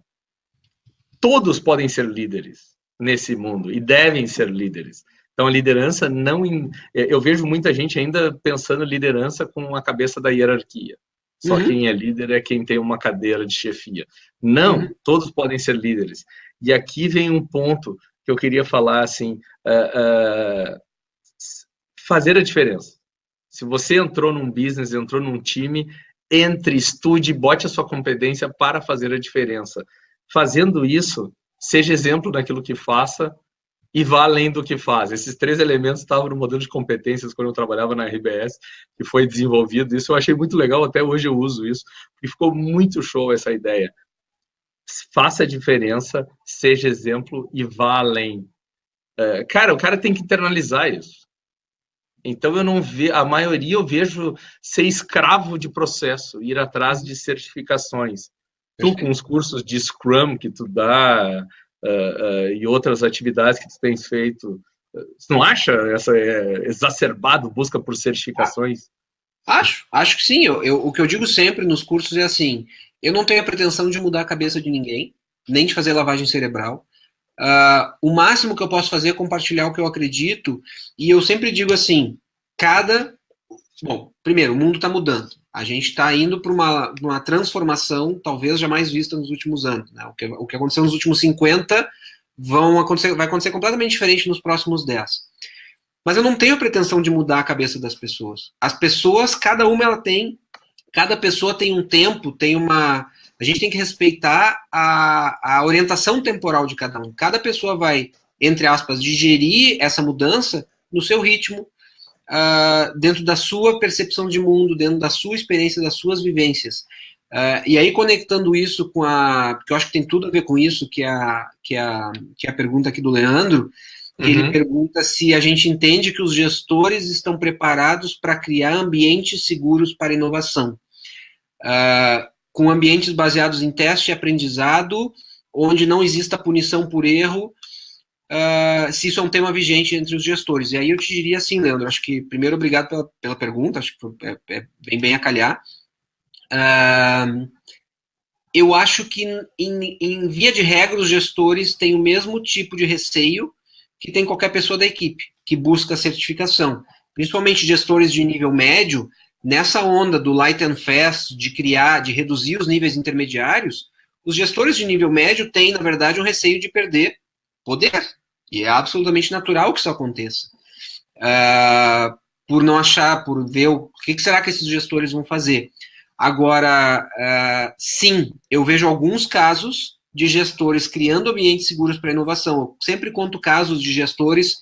Todos podem ser líderes nesse mundo e devem ser líderes. Então, a liderança não... Eu vejo muita gente ainda pensando liderança com a cabeça da hierarquia. Só quem é líder é quem tem uma cadeira de chefia. Não, todos podem ser líderes. E aqui vem um ponto que eu queria falar, assim, fazer a diferença. Se você entrou num business, entrou num time, entre, estude, bote a sua competência para fazer a diferença. Fazendo isso, seja exemplo daquilo que faça e vá além do que faz. Esses 3 elementos estavam no modelo de competências quando eu trabalhava na RBS, que foi desenvolvido. Isso eu achei muito legal, até hoje eu uso isso, e ficou muito show essa ideia. Faça a diferença, seja exemplo e vá além. Cara, o cara tem que internalizar isso. Então, eu não vejo, a maioria eu vejo ser escravo de processo, ir atrás de certificações. Tu, com os cursos de Scrum que tu dá e outras atividades que tu tens feito, você não acha essa exacerbado busca por certificações? Acho que sim. O que eu digo sempre nos cursos é assim, eu não tenho a pretensão de mudar a cabeça de ninguém, nem de fazer lavagem cerebral. O máximo que eu posso fazer é compartilhar o que eu acredito, e eu sempre digo assim, Bom, primeiro, o mundo está mudando. A gente está indo para uma transformação talvez jamais vista nos últimos anos. Né? O que aconteceu nos últimos 50 vai acontecer completamente diferente nos próximos 10. Mas eu não tenho a pretensão de mudar a cabeça das pessoas. As pessoas, cada pessoa tem um tempo, a gente tem que respeitar a orientação temporal de cada um. Cada pessoa vai, entre aspas, digerir essa mudança no seu ritmo, dentro da sua percepção de mundo, dentro da sua experiência, das suas vivências. E aí, conectando isso porque eu acho que tem tudo a ver com isso, que é a pergunta aqui do Leandro, que ele pergunta se a gente entende que os gestores estão preparados para criar ambientes seguros para inovação, com ambientes baseados em teste e aprendizado, onde não exista punição por erro, se isso é um tema vigente entre os gestores. E aí eu te diria assim, Leandro, acho que, primeiro, obrigado pela pergunta, acho que vem bem a calhar. Eu acho que, em via de regra, os gestores têm o mesmo tipo de receio que tem qualquer pessoa da equipe, que busca certificação. Principalmente gestores de nível médio, nessa onda do light and fast, de reduzir os níveis intermediários, os gestores de nível médio têm, na verdade, um receio de perder poder. E é absolutamente natural que isso aconteça. Por ver o que será que esses gestores vão fazer. Agora, sim, eu vejo alguns casos de gestores criando ambientes seguros para inovação. Eu sempre conto casos de gestores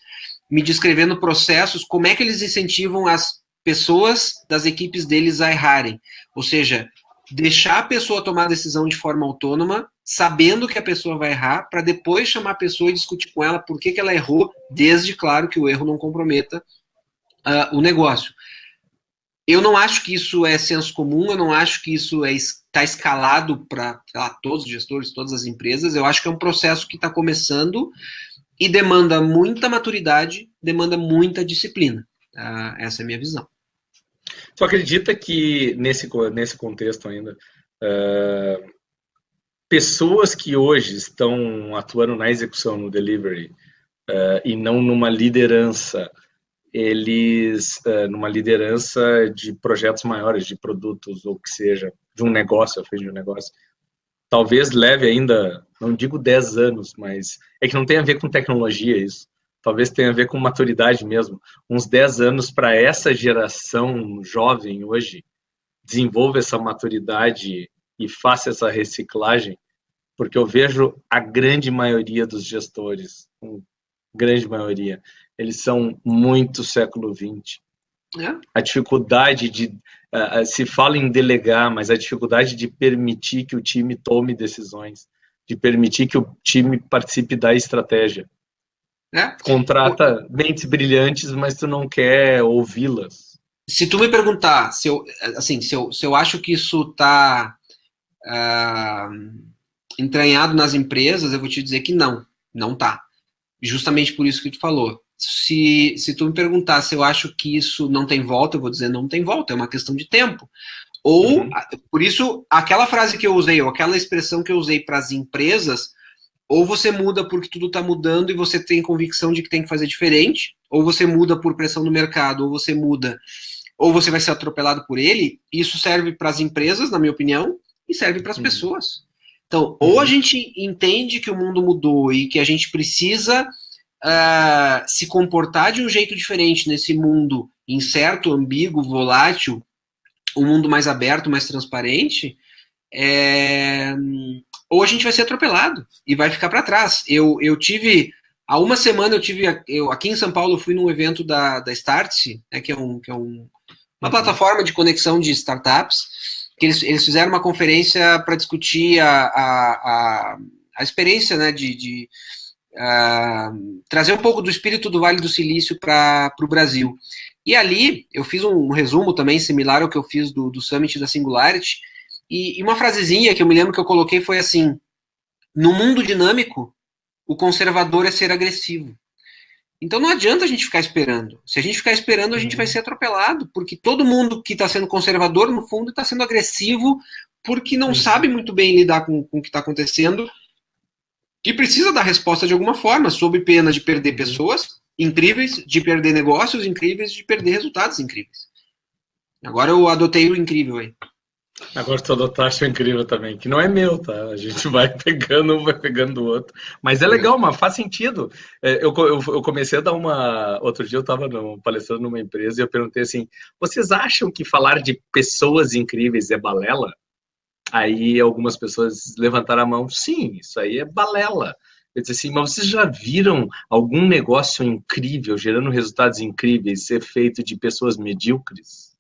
me descrevendo processos, como é que eles incentivam as pessoas das equipes deles a errarem. Ou seja, deixar a pessoa tomar a decisão de forma autônoma, sabendo que a pessoa vai errar, para depois chamar a pessoa e discutir com ela por que ela errou, desde, claro, que o erro não comprometa o negócio. Eu não acho que isso é senso comum, eu não acho que isso está escalado para todos os gestores, todas as empresas. Eu acho que é um processo que está começando e demanda muita maturidade, demanda muita disciplina. Essa é a minha visão. Tu acredita que, nesse contexto ainda, pessoas que hoje estão atuando na execução, no delivery, e não numa liderança, numa liderança de projetos maiores, de produtos, ou que seja, de um negócio, talvez leve ainda, não digo 10 anos, mas é que não tem a ver com tecnologia isso, talvez tenha a ver com maturidade mesmo, uns 10 anos para essa geração jovem hoje, desenvolva essa maturidade e faça essa reciclagem, porque eu vejo a grande maioria dos gestores, grande maioria, eles são muito século XX. A dificuldade se fala em delegar, mas a dificuldade de permitir que o time tome decisões, de permitir que o time participe da estratégia. Contrata mentes brilhantes, mas tu não quer ouvi-las. Se tu me perguntar se eu acho que isso está entranhado nas empresas, eu vou te dizer que não está. Justamente por isso que tu falou. Se tu me perguntar se eu acho que isso não tem volta, eu vou dizer não tem volta, é uma questão de tempo. Ou, por isso, aquela frase que eu usei, ou aquela expressão que eu usei para as empresas, ou você muda porque tudo está mudando e você tem convicção de que tem que fazer diferente, ou você muda por pressão do mercado, ou você muda, ou você vai ser atropelado por ele. Isso serve para as empresas, na minha opinião, e serve para as pessoas. Então, ou a gente entende que o mundo mudou e que a gente precisa se comportar de um jeito diferente nesse mundo incerto, ambíguo, volátil, um mundo mais aberto, mais transparente, ou a gente vai ser atropelado e vai ficar para trás. Há uma semana aqui em São Paulo, eu fui num evento da Startse, né, que é uma plataforma de conexão de startups, que eles fizeram uma conferência para discutir a experiência, né, de trazer um pouco do espírito do Vale do Silício para o Brasil. E ali eu fiz um resumo também similar ao que eu fiz do Summit da Singularity, e uma frasezinha que eu me lembro que eu coloquei foi assim: no mundo dinâmico, o conservador é ser agressivo. Então não adianta a gente ficar esperando. Se a gente ficar esperando, a gente vai ser atropelado, porque todo mundo que está sendo conservador, no fundo, está sendo agressivo porque não sabe muito bem lidar com o que está acontecendo que precisa dar resposta de alguma forma, sob pena de perder pessoas incríveis, de perder negócios incríveis, de perder resultados incríveis. Agora eu adotei o incrível aí. Agora tu adotaste o incrível também, que não é meu, tá? A gente vai pegando um, vai pegando o outro. Mas é legal, mas faz sentido. Eu comecei a dar uma. Outro dia eu estava palestrando numa empresa e eu perguntei assim: vocês acham que falar de pessoas incríveis é balela? Aí algumas pessoas levantaram a mão: sim, isso aí é balela. Eu disse assim: mas vocês já viram algum negócio incrível, gerando resultados incríveis, ser feito de pessoas medíocres?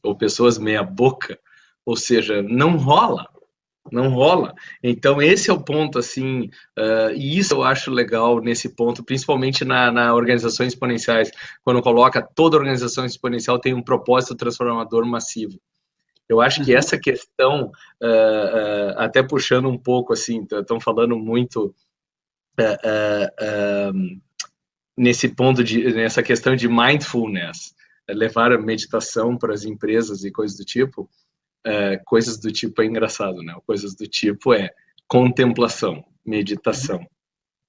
Ou pessoas meia-boca? Ou seja, não rola. Não rola. Então, esse é o ponto, assim, e isso eu acho legal nesse ponto, principalmente na organizações exponenciais, quando coloca toda organização exponencial tem um propósito transformador massivo. Eu acho que essa questão, até puxando um pouco, assim, estão falando muito nesse ponto, nessa questão de mindfulness, levar a meditação para as empresas e coisas do tipo, coisas do tipo é engraçado, né? Coisas do tipo é contemplação, meditação.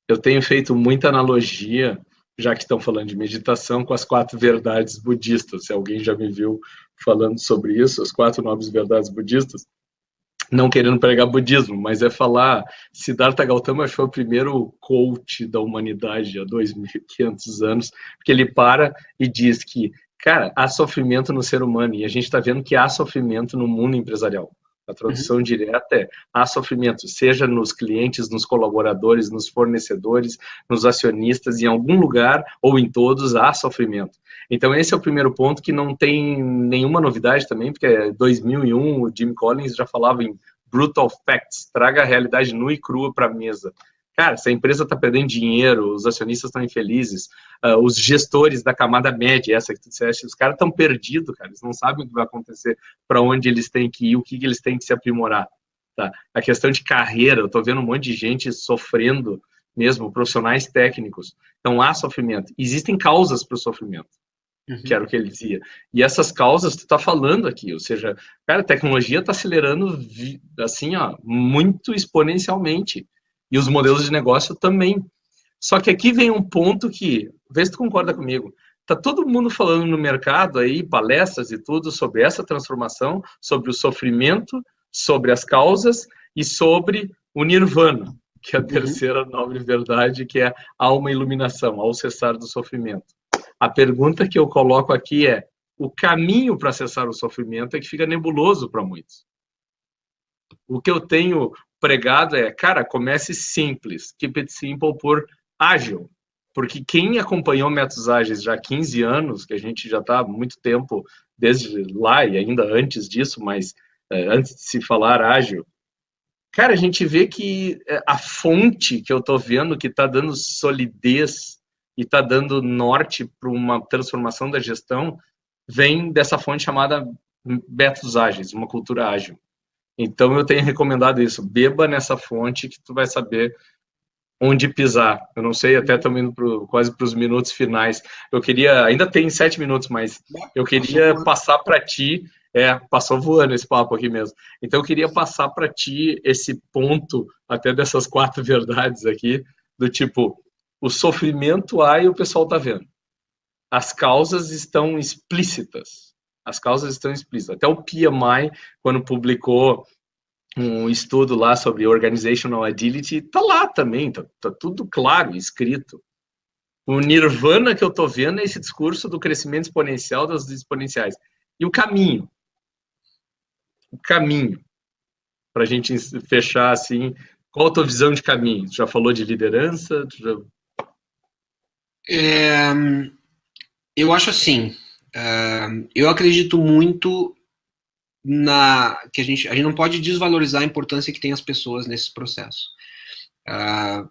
Eu tenho feito muita analogia, já que estão falando de meditação, com as 4 verdades budistas. Se alguém já me viu falando sobre isso, as 4 nobres verdades budistas, não querendo pregar budismo, mas é falar, Siddhartha Gautama foi o primeiro coach da humanidade há 2.500 anos, porque ele para e diz que, cara, há sofrimento no ser humano, e a gente está vendo que há sofrimento no mundo empresarial. A tradução direta é: há sofrimento, seja nos clientes, nos colaboradores, nos fornecedores, nos acionistas, em algum lugar ou em todos há sofrimento. Então esse é o primeiro ponto, que não tem nenhuma novidade também, porque em 2001 o Jim Collins já falava em brutal facts, traga a realidade nua e crua para a mesa. Cara, se a empresa está perdendo dinheiro, os acionistas estão infelizes, os gestores da camada média, essa que tu disseste, os caras estão perdidos, cara, eles não sabem o que vai acontecer, para onde eles têm que ir, o que eles têm que se aprimorar. Tá? A questão de carreira, eu estou vendo um monte de gente sofrendo mesmo, profissionais técnicos. Então há sofrimento. Existem causas para o sofrimento, que era o que ele dizia. E essas causas tu está falando aqui, ou seja, cara, a tecnologia está acelerando assim, ó, muito exponencialmente. E os modelos de negócio também. Só que aqui vem um ponto que, vê se tu concorda comigo, tá todo mundo falando no mercado aí, palestras e tudo, sobre essa transformação, sobre o sofrimento, sobre as causas e sobre o nirvana, que é a terceira nobre verdade, que é a alma iluminação, ao cessar do sofrimento. A pergunta que eu coloco aqui é: o caminho para cessar o sofrimento é que fica nebuloso para muitos. O que eu tenho pregado é, cara, comece simples, keep it simple por ágil, porque quem acompanhou métodos ágeis já há 15 anos, que a gente já está há muito tempo desde lá e ainda antes disso, mas antes de se falar ágil, cara, a gente vê que a fonte que eu estou vendo que está dando solidez e está dando norte para uma transformação da gestão vem dessa fonte chamada métodos ágeis, uma cultura ágil. Então, eu tenho recomendado isso. Beba nessa fonte que tu vai saber onde pisar. Eu não sei, até estamos indo quase para os minutos finais. Eu queria, ainda tem 7 minutos, mas eu queria passar para ti, passou voando esse papo aqui mesmo. Então, eu queria passar para ti esse ponto, até dessas 4 verdades aqui, do tipo, o sofrimento há e o pessoal está vendo. As causas estão explícitas. As causas estão explícitas. Até o PMI, quando publicou um estudo lá sobre Organizational Agility, tá lá também, tá tudo claro, escrito. O nirvana que eu tô vendo é esse discurso do crescimento exponencial das exponenciais. E o caminho? O caminho. Para a gente fechar assim, qual a tua visão de caminho? Tu já falou de liderança? Eu acho assim, eu acredito muito que a gente não pode desvalorizar a importância que tem as pessoas nesse processo.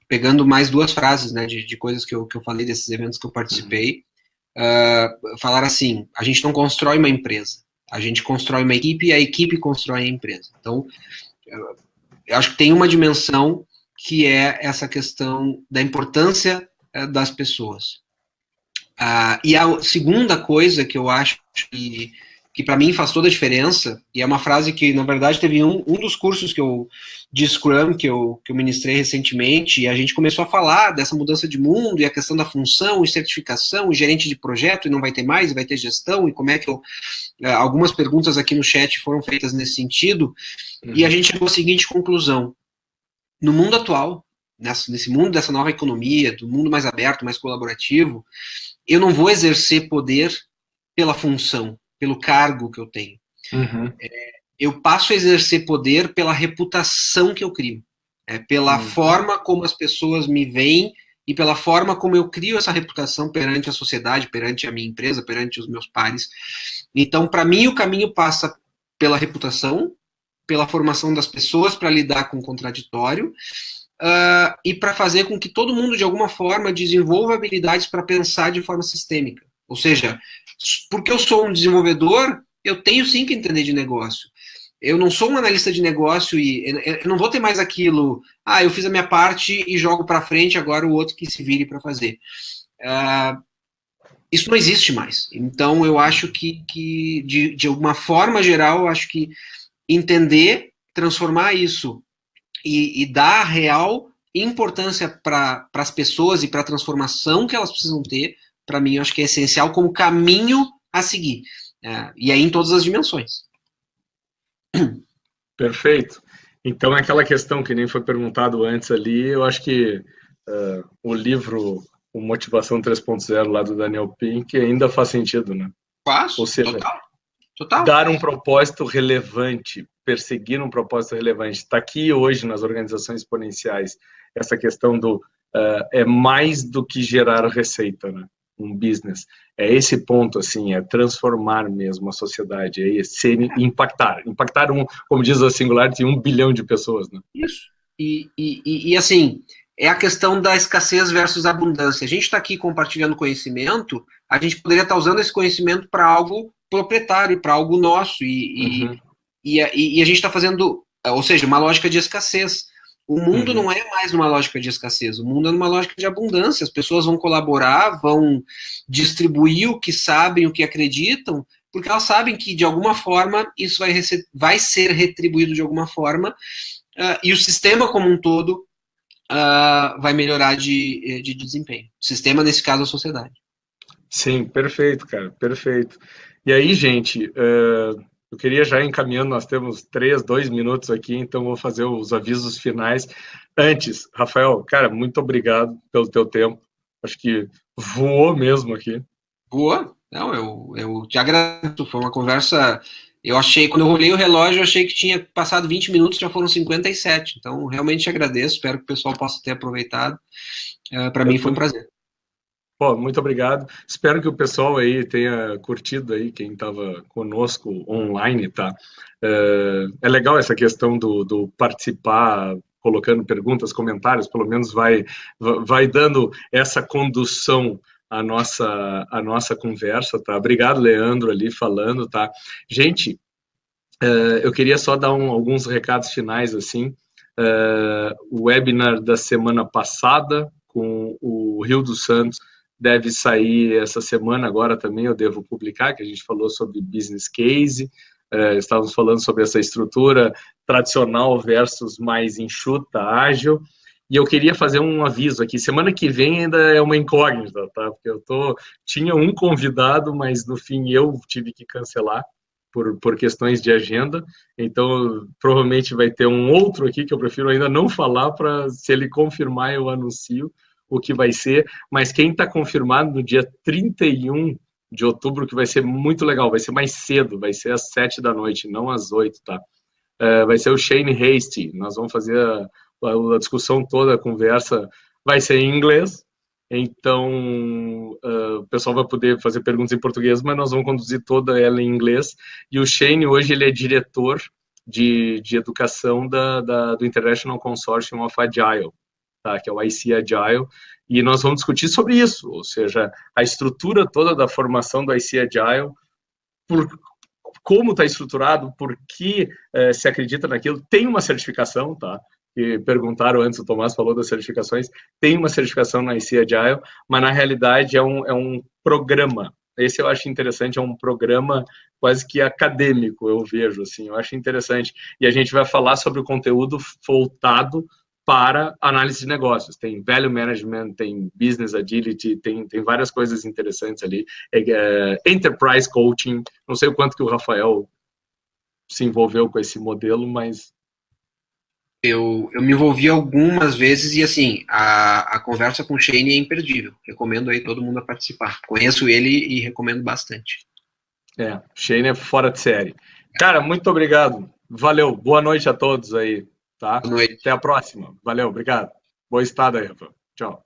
Pegando mais 2 frases, né, de coisas que eu falei desses eventos que eu participei, falar assim: a gente não constrói uma empresa, a gente constrói uma equipe e a equipe constrói a empresa. Então, eu acho que tem uma dimensão que é essa questão da importância das pessoas. E a segunda coisa que eu acho que que para mim faz toda a diferença, e é uma frase que, na verdade, teve um dos cursos de Scrum que eu ministrei recentemente, e a gente começou a falar dessa mudança de mundo, e a questão da função, e certificação, e gerente de projeto, e não vai ter mais, e vai ter gestão, e como é que algumas perguntas aqui no chat foram feitas nesse sentido, e a gente chegou à seguinte conclusão: no mundo atual, nesse mundo dessa nova economia, do mundo mais aberto, mais colaborativo, eu não vou exercer poder pela função, pelo cargo que eu tenho. Eu passo a exercer poder pela reputação que eu crio, pela forma como as pessoas me veem e pela forma como eu crio essa reputação perante a sociedade, perante a minha empresa, perante os meus pares. Então, para mim, o caminho passa pela reputação, pela formação das pessoas para lidar com o contraditório, e para fazer com que todo mundo, de alguma forma, desenvolva habilidades para pensar de forma sistêmica. Ou seja, porque eu sou um desenvolvedor, eu tenho sim que entender de negócio. Eu não sou um analista de negócio e eu não vou ter mais aquilo, eu fiz a minha parte e jogo para frente, agora o outro que se vire para fazer. Isso não existe mais. Então, eu acho que de alguma forma geral, eu acho que entender, transformar isso e dar real importância para as pessoas e para a transformação que elas precisam ter, para mim, eu acho que é essencial como caminho a seguir. E aí em todas as dimensões. Perfeito. Então, aquela questão que nem foi perguntado antes ali, eu acho que o livro o Motivação 3.0 lá do Daniel Pink ainda faz sentido, né? Faz, ou seja, total. Dar um propósito relevante, perseguir um propósito relevante. Está aqui hoje nas organizações exponenciais essa questão do é mais do que gerar receita, né? Um business. É esse ponto, assim, é transformar mesmo a sociedade, impactar, como diz a Singularity, 1 bilhão de pessoas, né? Isso. E assim, é a questão da escassez versus abundância. A gente está aqui compartilhando conhecimento, a gente poderia estar usando esse conhecimento para algo proprietário, para algo nosso, e a gente está fazendo, ou seja, uma lógica de escassez. O mundo não é mais uma lógica de escassez, o mundo é uma lógica de abundância. As pessoas vão colaborar, vão distribuir o que sabem, o que acreditam, porque elas sabem que, de alguma forma, isso vai ser retribuído de alguma forma, e o sistema como um todo vai melhorar de desempenho. O sistema, nesse caso, a sociedade. Sim, perfeito, cara, perfeito. E aí, gente, eu queria já ir encaminhando, nós temos 2 minutos aqui, então vou fazer os avisos finais. Antes, Rafael, cara, muito obrigado pelo teu tempo. Acho que voou mesmo aqui. Voou? Não, eu te agradeço. Foi uma conversa. Eu achei, quando eu olhei o relógio, eu achei que tinha passado 20 minutos, já foram 57. Então, realmente agradeço. Espero que o pessoal possa ter aproveitado. Para mim foi um prazer. Pô, muito obrigado. Espero que o pessoal aí tenha curtido aí, quem estava conosco online, tá? É legal essa questão do participar, colocando perguntas, comentários, pelo menos vai dando essa condução à nossa conversa, tá? Obrigado, Leandro, ali falando, tá? Gente, eu queria só dar alguns recados finais, assim. O webinar da semana passada com o Rio dos Santos deve sair essa semana agora também, eu devo publicar, que a gente falou sobre business case, estávamos falando sobre essa estrutura tradicional versus mais enxuta, ágil, e eu queria fazer um aviso aqui, semana que vem ainda é uma incógnita, tá? Porque tinha um convidado, mas no fim eu tive que cancelar por questões de agenda, então provavelmente vai ter um outro aqui que eu prefiro ainda não falar, para se ele confirmar eu anuncio o que vai ser, mas quem está confirmado no dia 31 de outubro, que vai ser muito legal, vai ser mais cedo, vai ser às 7 da noite, não às 8, tá? Vai ser o Shane Hastie, nós vamos fazer a discussão toda, a conversa vai ser em inglês, então o pessoal vai poder fazer perguntas em português, mas nós vamos conduzir toda ela em inglês, e o Shane hoje ele é diretor de educação do International Consortium of Agile, tá, que é o IC Agile, e nós vamos discutir sobre isso, ou seja, a estrutura toda da formação do IC Agile, como está estruturado, por que se acredita naquilo, tem uma certificação, tá? Que perguntaram antes, o Tomás falou das certificações, tem uma certificação na IC Agile, mas na realidade é um programa Esse eu acho interessante, é um programa quase que acadêmico, eu vejo, assim, eu acho interessante. E a gente vai falar sobre o conteúdo voltado para análise de negócios. Tem value management, tem business agility, tem várias coisas interessantes ali. Enterprise coaching, não sei o quanto que o Rafael se envolveu com esse modelo, mas... Eu me envolvi algumas vezes e, assim, a conversa com o Shane é imperdível. Recomendo aí todo mundo a participar. Conheço ele e recomendo bastante. Shane é fora de série. Cara, muito obrigado. Valeu. Boa noite a todos aí, tá? Boa noite. Até a próxima. Valeu, obrigado. Boa estada aí, Rafael. Tchau.